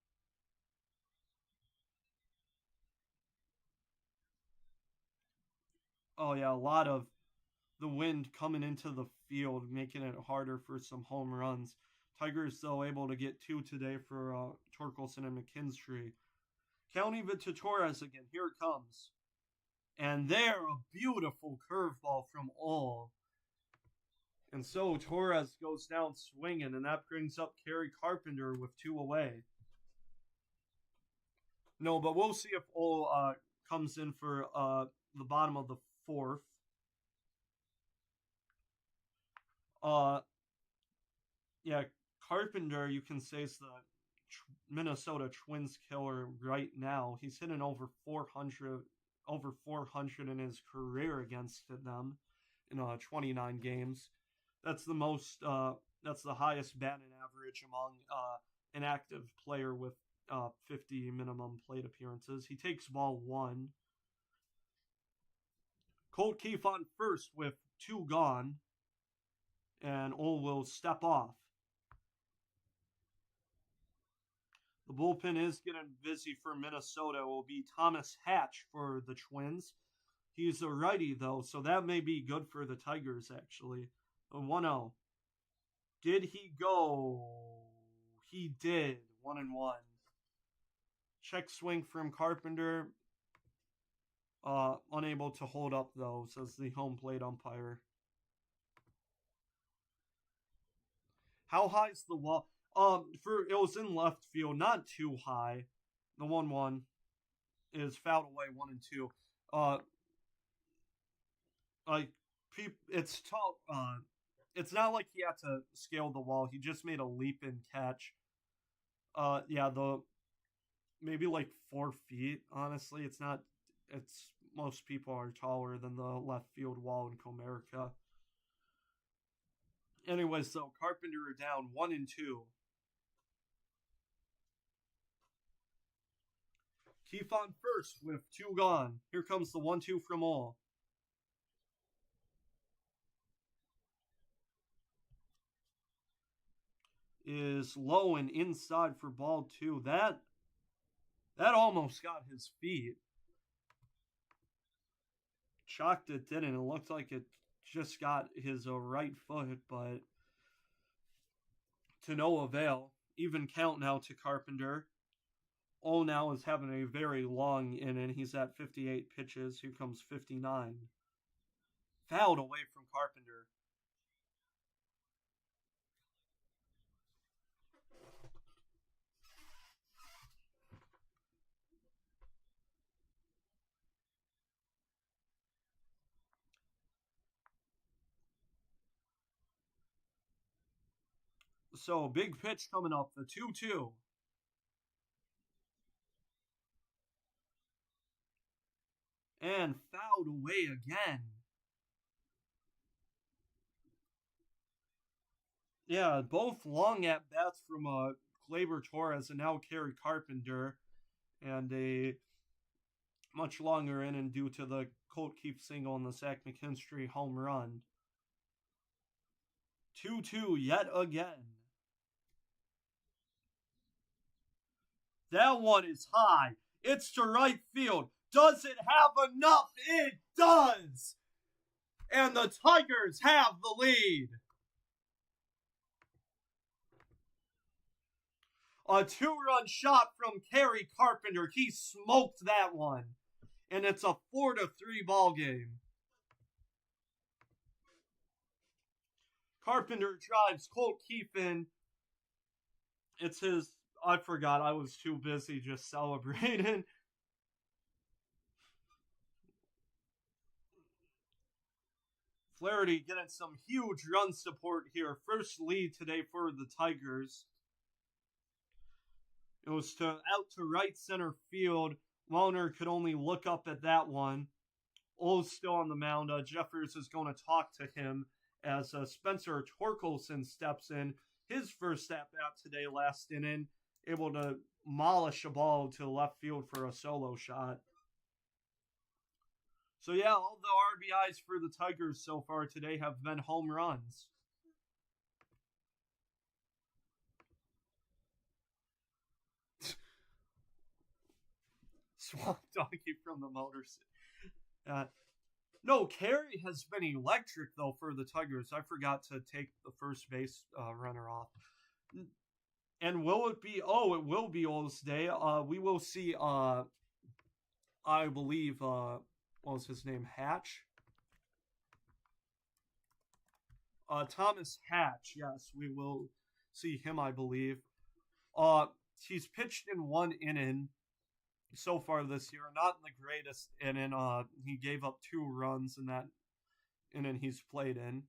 Oh yeah, a lot of the wind coming into the field, making it harder for some home runs. Tigers, though, able to get 2 today for Torkelson and McKinstry. Counting it to Torres again. Here it comes. And there, a beautiful curveball from Ole. And so Torres goes down swinging, and that brings up Kerry Carpenter with 2 away. No, but we'll see if Ole comes in for the bottom of the 4th. Yeah, Carpenter, you can say, is the Minnesota Twins killer right now. He's hitting over 400 in his career against them in 29 games. That's the most. That's the highest batting average among an active player with 50 minimum plate appearances. He takes ball 1. Colt Keefe on first with 2 gone. And Ole will step off. The bullpen is getting busy for Minnesota. It will be Thomas Hatch for the Twins. He's a righty, though, so that may be good for the Tigers, actually. The 1-0. Did he go? He did. 1-1. Check swing from Carpenter. Unable to hold up, though, says the home plate umpire. How high is the wall? It was in left field, not too high. The 1-1 is fouled away 1 and 2. It's tall. It's not like he had to scale the wall. He just made a leap and catch. Maybe like 4 feet. Honestly, it's not. It's most people are taller than the left field wall in Comerica. Anyway, so Carpenter down 1 and 2. Keefe on first with 2 gone. Here comes the 1-2 from Ole. Is low and inside for ball 2. That almost got his feet. Shocked it didn't. It looked like it just got his right foot, but to no avail. Even count now to Carpenter. Ole now is having a very long inning. He's at 58 pitches. Here comes 59. Fouled away from Carpenter. So, big pitch coming up, the 2-2. And fouled away again. Yeah, both long at bats from Gleyber Torres and now Kerry Carpenter. And a much longer inning due to the Colt Keith single and the Zach McKinstry home run. 2-2 yet again. That one is high. It's to right field. Does it have enough? It does! And the Tigers have the lead. A 2-run shot from Kerry Carpenter. He smoked that one. And it's a 4-3 ball game. Carpenter drives Colt Keith in. It's his. I forgot. I was too busy just celebrating. Flaherty getting some huge run support here. First lead today for the Tigers. It was out to right center field. Wellner could only look up at that one. O's still on the mound. Jeffers is going to talk to him as Spencer Torkelson steps in. His first at-bat today, last inning, able to demolish a ball to left field for a solo shot. So yeah, all the RBIs for the Tigers so far today have been home runs. Swamp Donkey from the Motor City. No, Kerry has been electric, though, for the Tigers. I forgot to take the first base runner off. And will it be? Oh, it will be O's Day. We will see, I believe, what was his name? Hatch? Thomas Hatch, yes, we will see him, I believe. He's pitched in one inning so far this year, not in the greatest inning. He gave up 2 runs in that inning he's played in.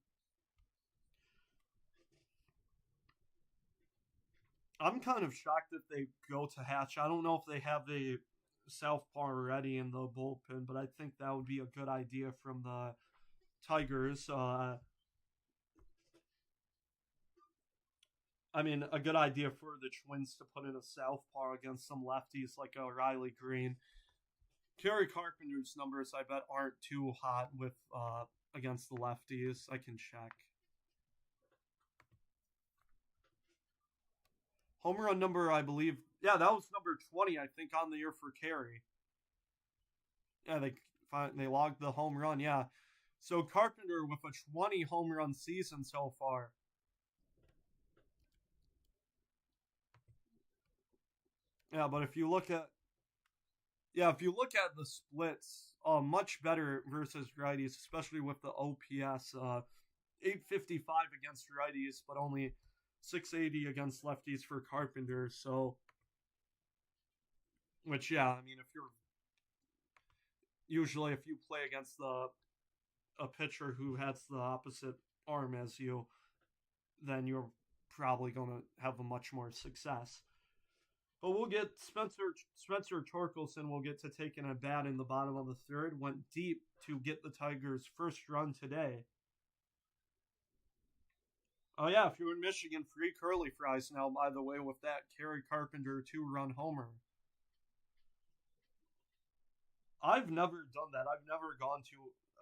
I'm kind of shocked that they go to Hatch. I don't know if they have a southpaw already in the bullpen, but I think that would be a good idea from the Tigers. I mean, a good idea for the Twins to put in a southpaw against some lefties like Riley Green. Kerry Carpenter's numbers, I bet, aren't too hot with against the lefties. I can check. Home run number, I believe. Yeah, that was number 20, I think, on the year for Kerry. Yeah, they logged the home run, yeah. So Carpenter with a 20 home run season so far. Yeah, but if you look at the splits, much better versus righties, especially with the OPS. 855 against righties, but only 680 against lefties for Carpenter. So, which, yeah, I mean, if you play against a pitcher who has the opposite arm as you, then you're probably going to have a much more success. But we'll get Spencer Torkelson will get to taking a bat in the bottom of the third. Went deep to get the Tigers' first run today. Oh yeah, if you're in Michigan, free curly fries now, by the way, with that Kerry Carpenter 2-run homer. I've never done that.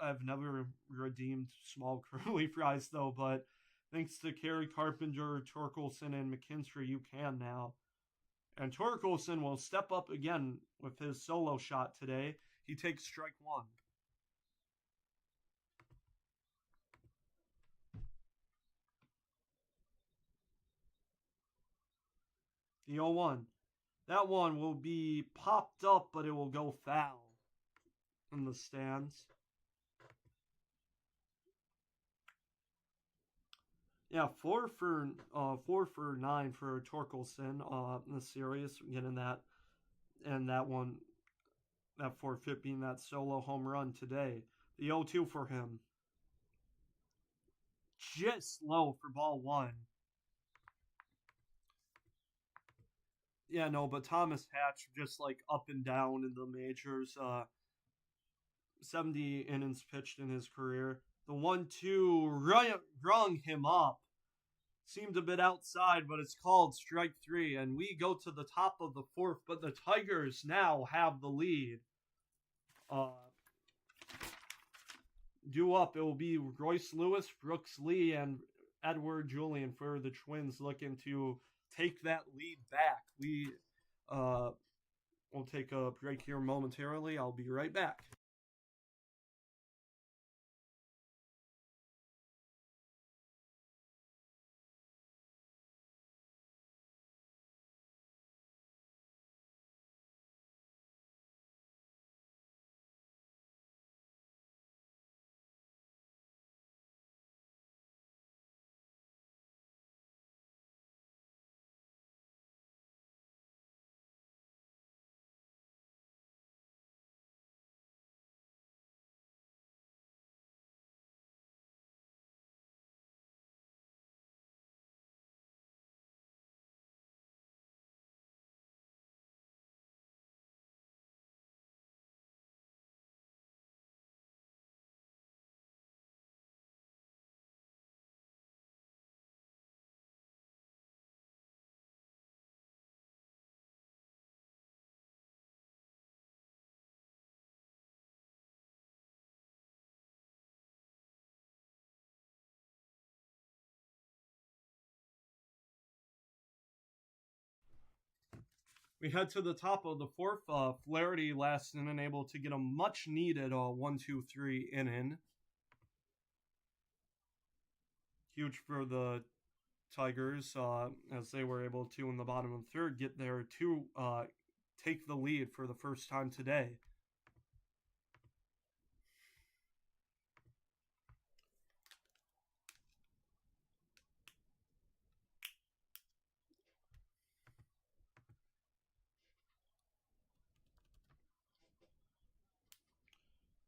I've never redeemed small curly fries though, but thanks to Kerry Carpenter, Torkelson, and McKinstry, you can now. And Torkelson will step up again with his solo shot today. He takes strike 1. The 0-1. That one will be popped up, but it will go foul in the stands. Yeah, 4 for 9 for Torkelson in the series, getting that, and that 4-fit being that solo home run today. The 0-2 for him. Just low for ball 1. Yeah, no, but Thomas Hatch just like up and down in the majors. 70 innings pitched in his career. The 1-2 rung him up. Seemed a bit outside, but it's called strike three, and we go to the top of the fourth. But the Tigers now have the lead. Due up, it will be Royce Lewis, Brooks Lee, and Edouard Julien for the Twins, looking to take that lead back. We'll take a break here momentarily. I'll be right back. We head to the top of the fourth. Flaherty last inning able to get a much needed 1-2-3 inning. Huge for the Tigers as they were able to, in the bottom of the third, get there to take the lead for the first time today.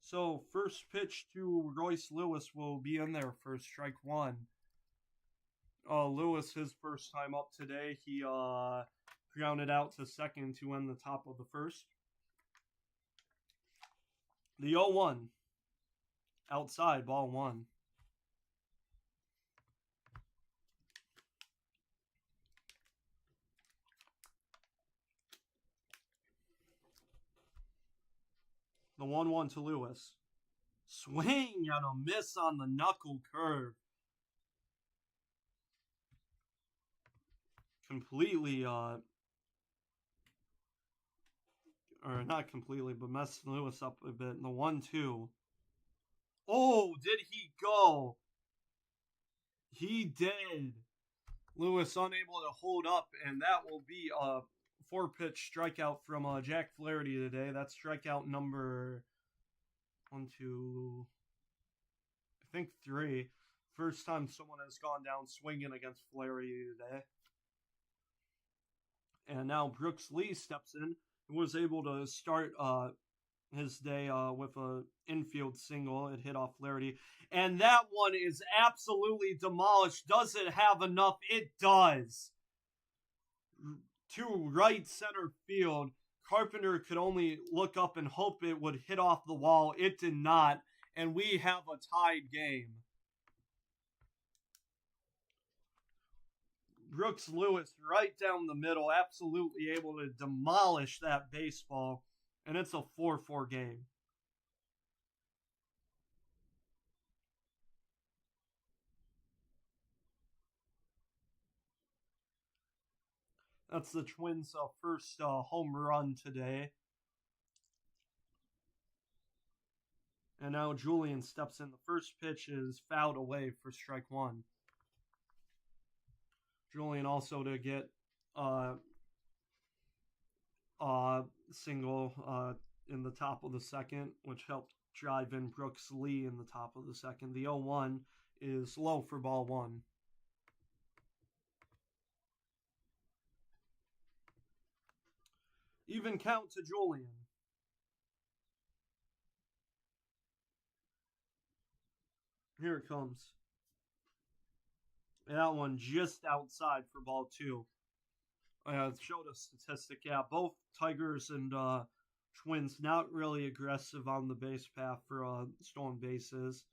So, first pitch to Royce Lewis will be in there for strike one. Lewis, his first time up today, he grounded out to second to end the top of the first. The 0-1. Outside, ball one. The 1-1 to Lewis. Swing and a miss on the knuckle curve. Completely, or not completely, but messed Lewis up a bit. And the 1-2. Oh, did he go? He did. Lewis unable to hold up, and that will be a 4-pitch strikeout from Jack Flaherty today. That's strikeout number 1, 2, I think 3. First time someone has gone down swinging against Flaherty today. And now Brooks Lee steps in and was able to start his day with an infield single. It hit off Flaherty. And that one is absolutely demolished. Does it have enough? It does. To right center field. Carpenter could only look up and hope it would hit off the wall. It did not. And we have a tied game. Brooks Lewis right down the middle, absolutely able to demolish that baseball. And it's a 4-4 game. That's the Twins' first home run today. And now Julien steps in. The first pitch is fouled away for strike one. Julien also to get single in the top of the second, which helped drive in Brooks Lee in the top of the second. The 0-1 is low for ball one. Even count to Julien. Here it comes. And that one just outside for ball two. Showed a statistic. Yeah, both Tigers and Twins not really aggressive on the base path for stolen bases.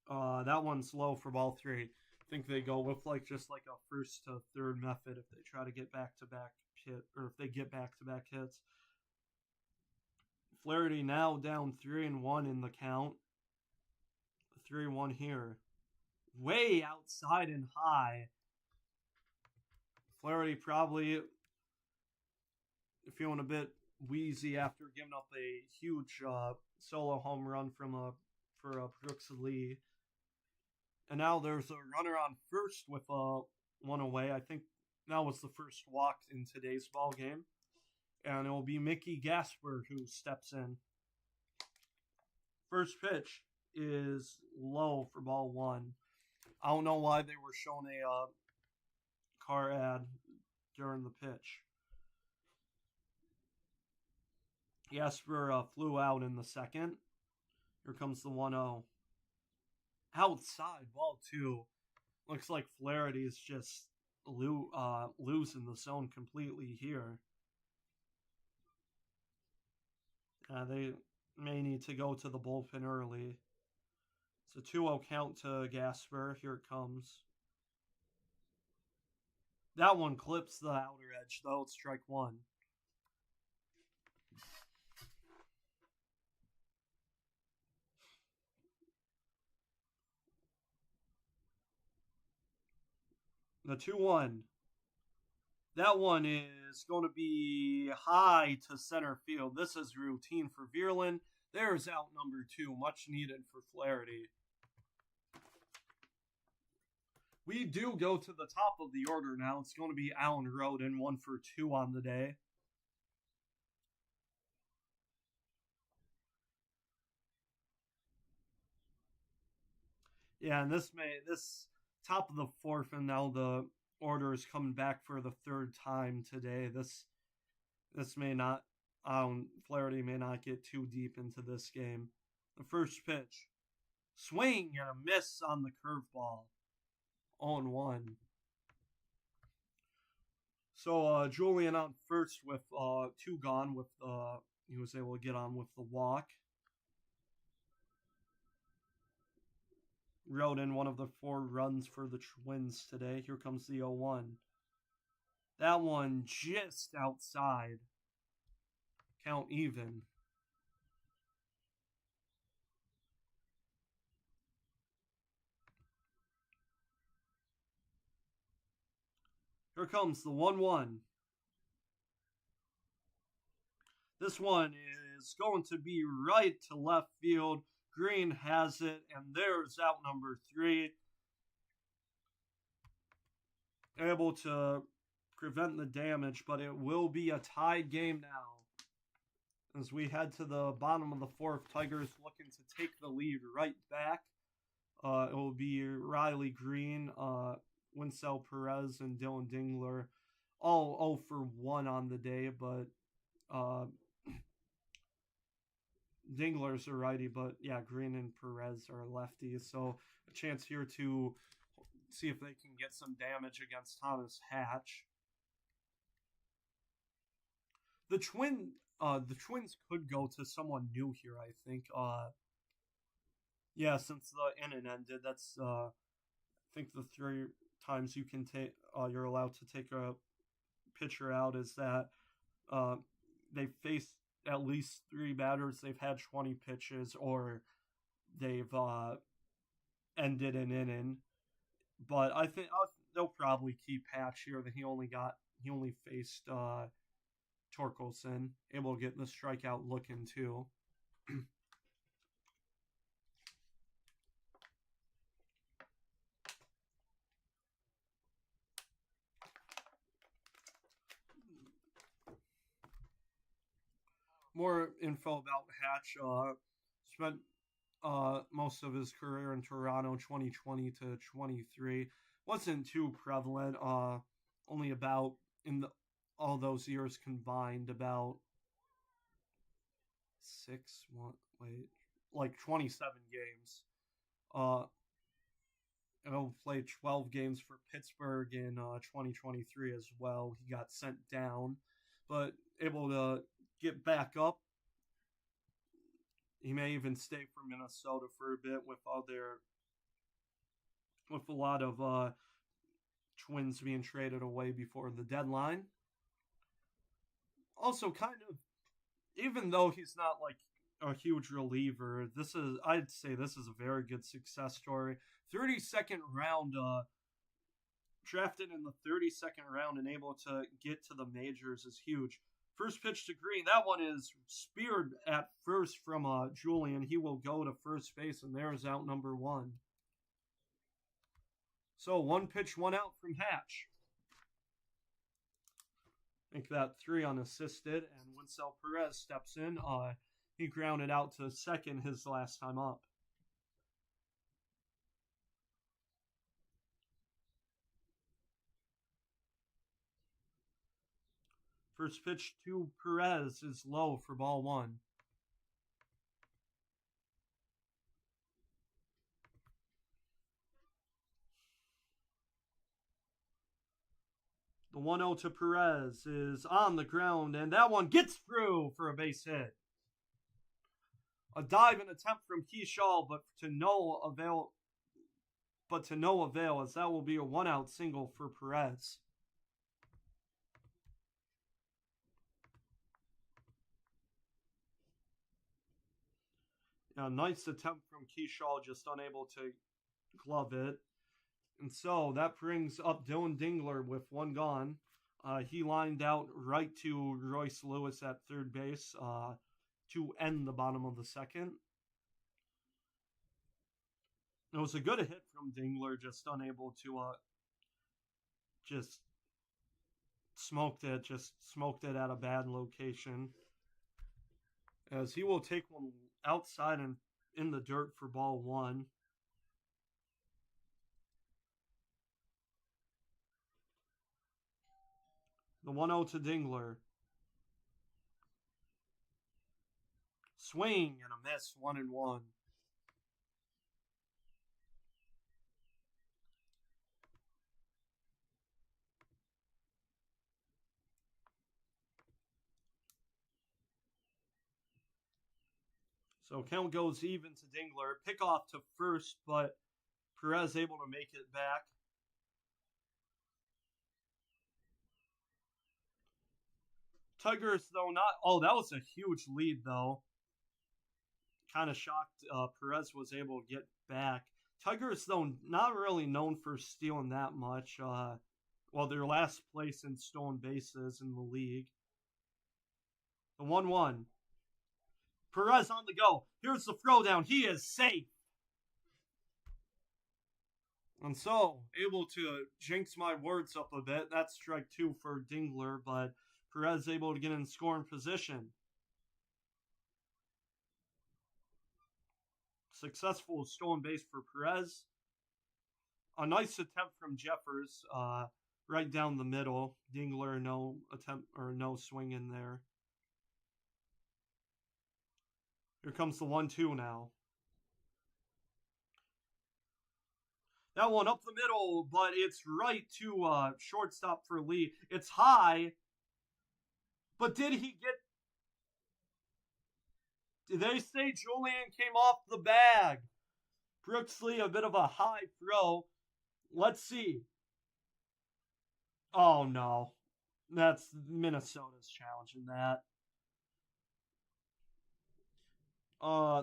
That one's low for ball three. I think they go with just like a first to third method if they try to get back to back hit, or if they get back to back hits. Flaherty now down 3-1 in the count. 3-1 here. Way outside and high. Flaherty probably feeling a bit wheezy after giving up a huge solo home run for Brooks Lee. And now there's a runner on first with one away. I think that was the first walk in today's ball game. And it will be Mickey Gasper who steps in. First pitch is low for ball one. I don't know why they were showing a car ad during the pitch. Gasper flew out in the second. Here comes the 1-0. Outside, ball two. Looks like Flaherty is just losing the zone completely here. They may need to go to the bullpen early. It's a 2-0 count to Gasper. Here it comes. That one clips the outer edge, though. It's strike one. The 2-1. That one is going to be high to center field. This is routine for Vierland. There's out number 2. Much needed for Flaherty. We do go to the top of the order now. It's going to be Allen Roden, 1 for 2 on the day. Yeah, and this top of the fourth, and now the order is coming back for the third time today. This may not, Flaherty may not get too deep into this game. The first pitch, swing and a miss on the curveball. 0-1. So Julian on first with 2 gone. With he was able to get on with the walk. Roden, one of the 4 runs for the Twins today. Here comes the 0-1. That one just outside. Count even. Here comes the 1-1. This one is going to be right to left field. Green has it, and there's out number 3. Able to prevent the damage, but it will be a tied game now. As we head to the bottom of the fourth, Tigers looking to take the lead right back. It will be Riley Green, Winsell Perez, and Dylan Dingler. All 0 for 1 on the day, but Dingler's a righty, but yeah, Green and Perez are lefties. So a chance here to see if they can get some damage against Thomas Hatch. The Twins could go to someone new here, I think. Yeah, since the inning ended, that's I think the 3 times you can take you're allowed to take a pitcher out is that they face at least 3 batters. They've had 20 pitches, or they've ended an inning. But I think they'll probably keep Hatch here. That he only faced Torkelson, able to get the strikeout looking too. More info about Hatch. Spent most of his career in Toronto, 2020 to 23. Wasn't too prevalent. Only about all those years combined, about 27 games. He'll play 12 games for Pittsburgh in 2023 as well. He got sent down, but able to get back up. He may even stay for Minnesota for a bit with with a lot of Twins being traded away before the deadline. Also, kind of, even though he's not like a huge reliever, I'd say this is a very good success story. 32nd round, drafted in the 32nd round and able to get to the majors is huge. First pitch to Green, that one is speared at first from Julian. He will go to first base, and there is out number one. So 1 pitch, 1 out from Hatch. Make that 3 unassisted, and Winsel Perez steps in. He grounded out to second his last time up. First pitch to Perez is low for ball 1. The 1-0 to Perez is on the ground, and that one gets through for a base hit. A diving attempt from Keyshaw, but to no avail, as that will be a 1-out single for Perez. A nice attempt from Keyshaw, just unable to glove it. And so that brings up Dylan Dingler with 1 gone. He lined out right to Royce Lewis at third base to end the bottom of the second. It was a good hit from Dingler, just unable to just smoked it at a bad location. As he will take one outside and in the dirt for ball 1. The 1-0 to Dingler. Swing and a miss, 1-1. So count goes even to Dingler. Pickoff to first, but Perez able to make it back. Tigers, though, not... Oh, that was a huge lead, though. Kind of shocked Perez was able to get back. Tigers, though, not really known for stealing that much. Their last place in stolen bases in the league. The 1-1. Perez on the go. Here's the throwdown. He is safe. And so, able to jinx my words up a bit. That's strike 2 for Dingler, but Perez able to get in scoring position. Successful stolen base for Perez. A nice attempt from Jeffers, right down the middle. Dingler, no attempt or no swing in there. Here comes the 1-2 now. That one up the middle, but it's right to shortstop for Lee. It's high, but did they say Julian came off the bag? Brooks Lee, a bit of a high throw. Let's see. Oh, no. That's Minnesota's challenging that.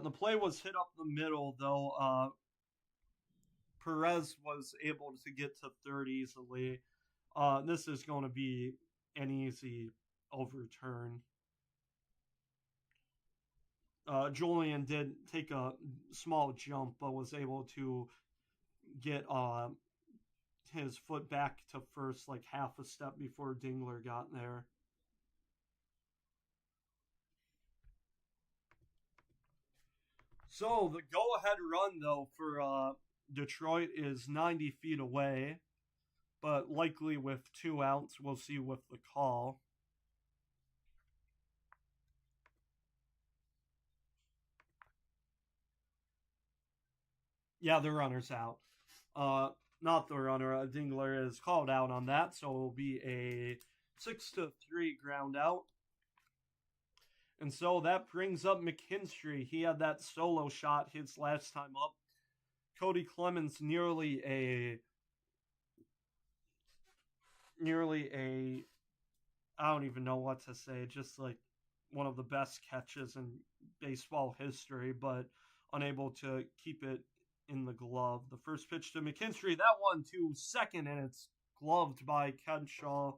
The play was hit up the middle, though. Perez was able to get to third easily. This is going to be an easy overturn. Julian did take a small jump, but was able to get his foot back to first like half a step before Dingler got there. So the go-ahead run, though, for Detroit is 90 feet away, but likely with 2 outs. We'll see with the call. Yeah, the runner's out. not the runner. Dingler is called out on that, so it will be a 6-3 ground out. And so that brings up McKinstry. He had that solo shot his last time up. Cody Clemens nearly a I don't even know what to say, just like one of the best catches in baseball history, but unable to keep it in the glove. The first pitch to McKinstry, that one to second, and it's gloved by Kenshaw.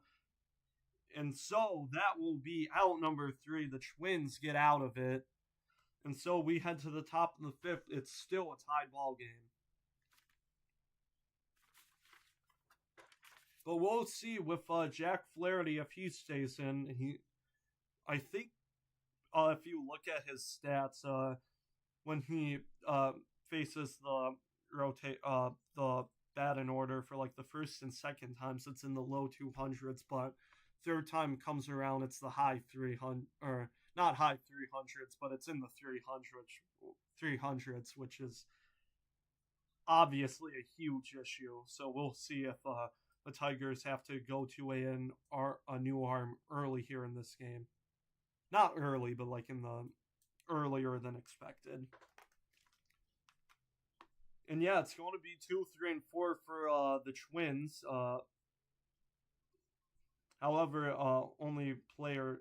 And so that will be out number 3. The Twins get out of it. And so we head to the top of the 5th. It's still a tied ball game. But we'll see with Jack Flaherty if he stays in. I think if you look at his stats, when he faces the bat in order for like the first and second times, it's in the low 200s, but third time comes around, it's the high 300, or not high 300s, but it's in the 300s, which is obviously a huge issue. So we'll see if the Tigers have to go to a new arm early here in this game. Not early, but like in the earlier than expected. And yeah, it's going to be 2, 3, and 4 for the Twins. However, only player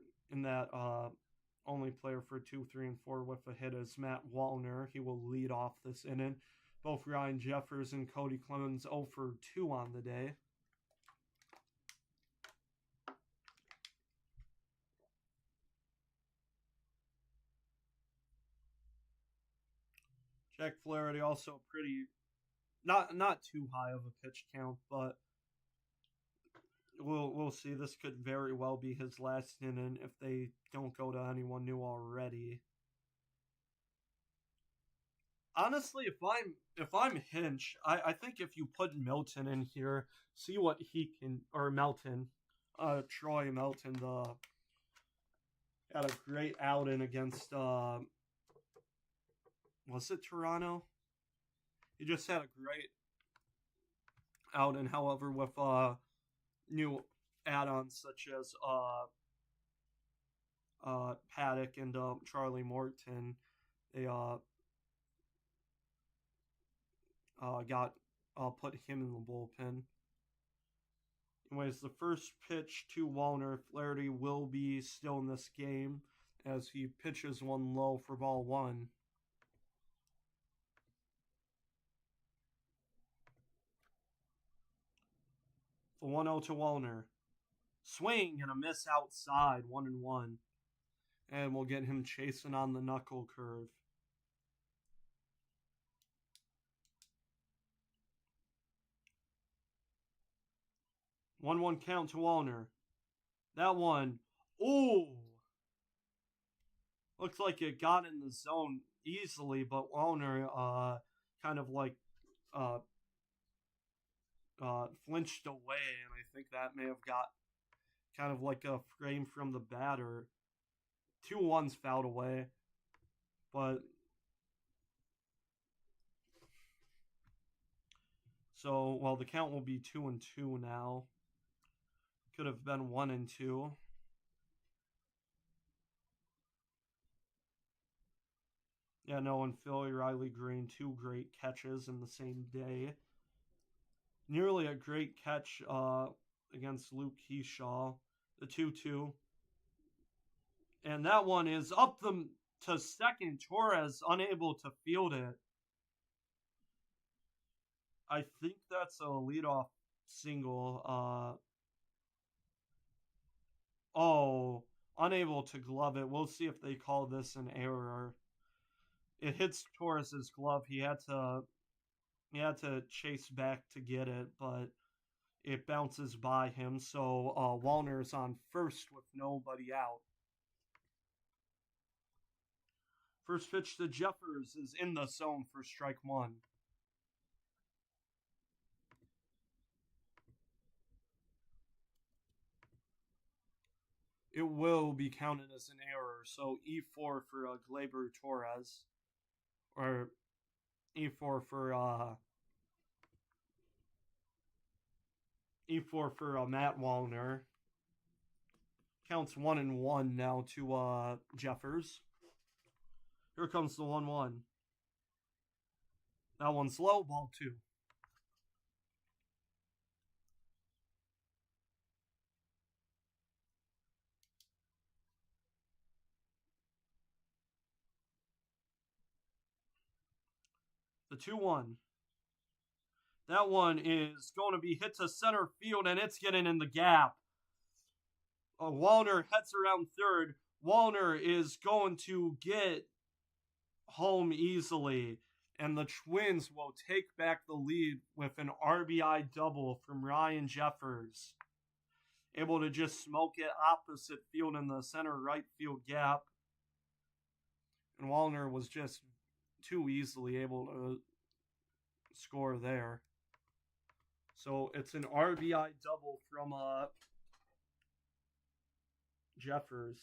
for 2, 3, and 4 with a hit is Matt Wallner. He will lead off this inning. Both Ryan Jeffers and Cody Clemens 0 for 2 on the day. Jack Flaherty also pretty not too high of a pitch count, but we'll see. This could very well be his last inning if they don't go to anyone new already. Honestly, if I'm Hinch, I think if you put Milton in here, see what he can, or Melton, Troy Melton, had a great outing against was it Toronto? He just had a great outing. However, with new add-ons such as Paddock and Charlie Morton, they got put him in the bullpen. Anyways, the first pitch to Wallner, Flaherty will be still in this game as he pitches one low for ball 1. The 1-0 to Wallner. Swing and a miss outside, 1-1. And we'll get him chasing on the knuckle curve. One count to Wallner. That one. Ooh. Looks like it got in the zone easily, but Wallner kind of like flinched away, and I think that may have got kind of like a frame from the batter. 2-1's fouled away, but so well the count will be 2-2 now. Could have been 1-2. Yeah, no, and Philly Riley Green, 2 great catches in the same day. Nearly a great catch against Luke Keyshaw, the 2-2. And that one is up to second. Torres unable to field it. I think that's a leadoff single. Unable to glove it. We'll see if they call this an error. It hits Torres's glove. He had to chase back to get it, but it bounces by him. So Wallner's on first with nobody out. First pitch to Jeffers is in the zone for strike 1. It will be counted as an error. So E4 for Gleyber Torres. Or E4 for E4 for Matt Wallner. Counts 1-1 now to Jeffers. Here comes the 1-1. That one's low, ball 2. The 2-1. That one is going to be hit to center field, and it's getting in the gap. Wallner heads around third. Wallner is going to get home easily, and the Twins will take back the lead with an RBI double from Ryan Jeffers. Able to just smoke it opposite field in the center right field gap. And Wallner was just too easily able to score there. So it's an RBI double from Jeffers.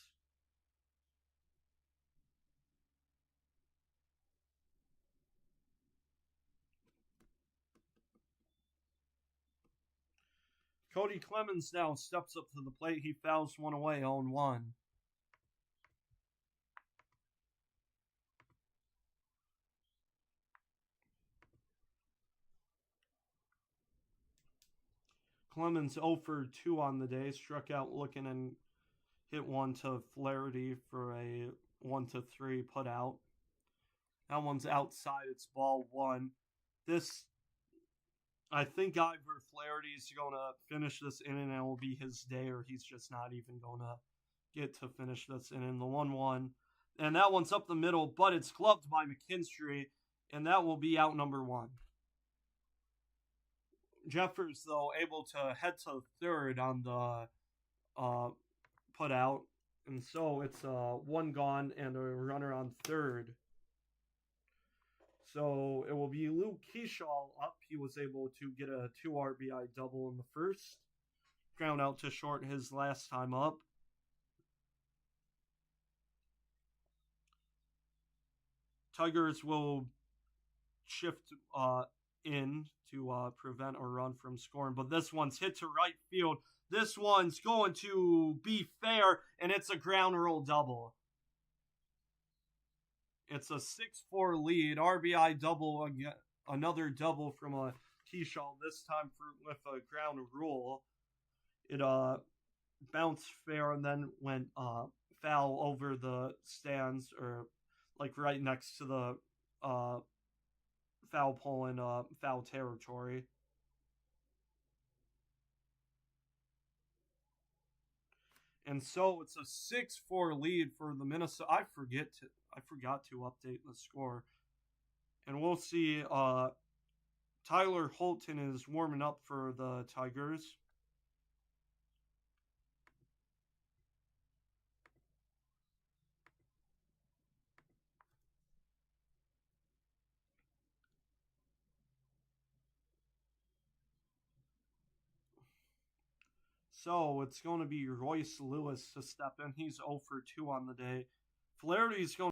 Cody Clemens now steps up to the plate. He fouls one away, 0-1. Clemens 0 for 2 on the day. Struck out looking and hit one to Flaherty for a 1-3 put out. That one's outside. It's ball 1. I think Ivor Flaherty is going to finish this inning and it will be his day, or he's just not even going to get to finish this inning. The 1-1. And that one's up the middle, but it's gloved by McKinstry, and that will be out number 1. Jeffers, though, able to head to third on the put out. And so it's 1 gone and a runner on third. So it will be Luke Kershaw up. He was able to get a 2 RBI double in the first. Ground out to short his last time up. Tigers will shift in to prevent a run from scoring. But this one's hit to right field. This one's going to be fair, and it's a ground rule double. It's a 6-4 lead. RBI double again. Another double from a Kershaw, this time with a ground rule. It bounced fair and then went foul over the stands, or like right next to the foul pole in foul territory. And so it's a 6-4 lead for the Minnesota. I forgot to update the score. And we'll see Tyler Holton is warming up for the Tigers. So it's going to be Royce Lewis to step in. He's 0 for 2 on the day. Flaherty's going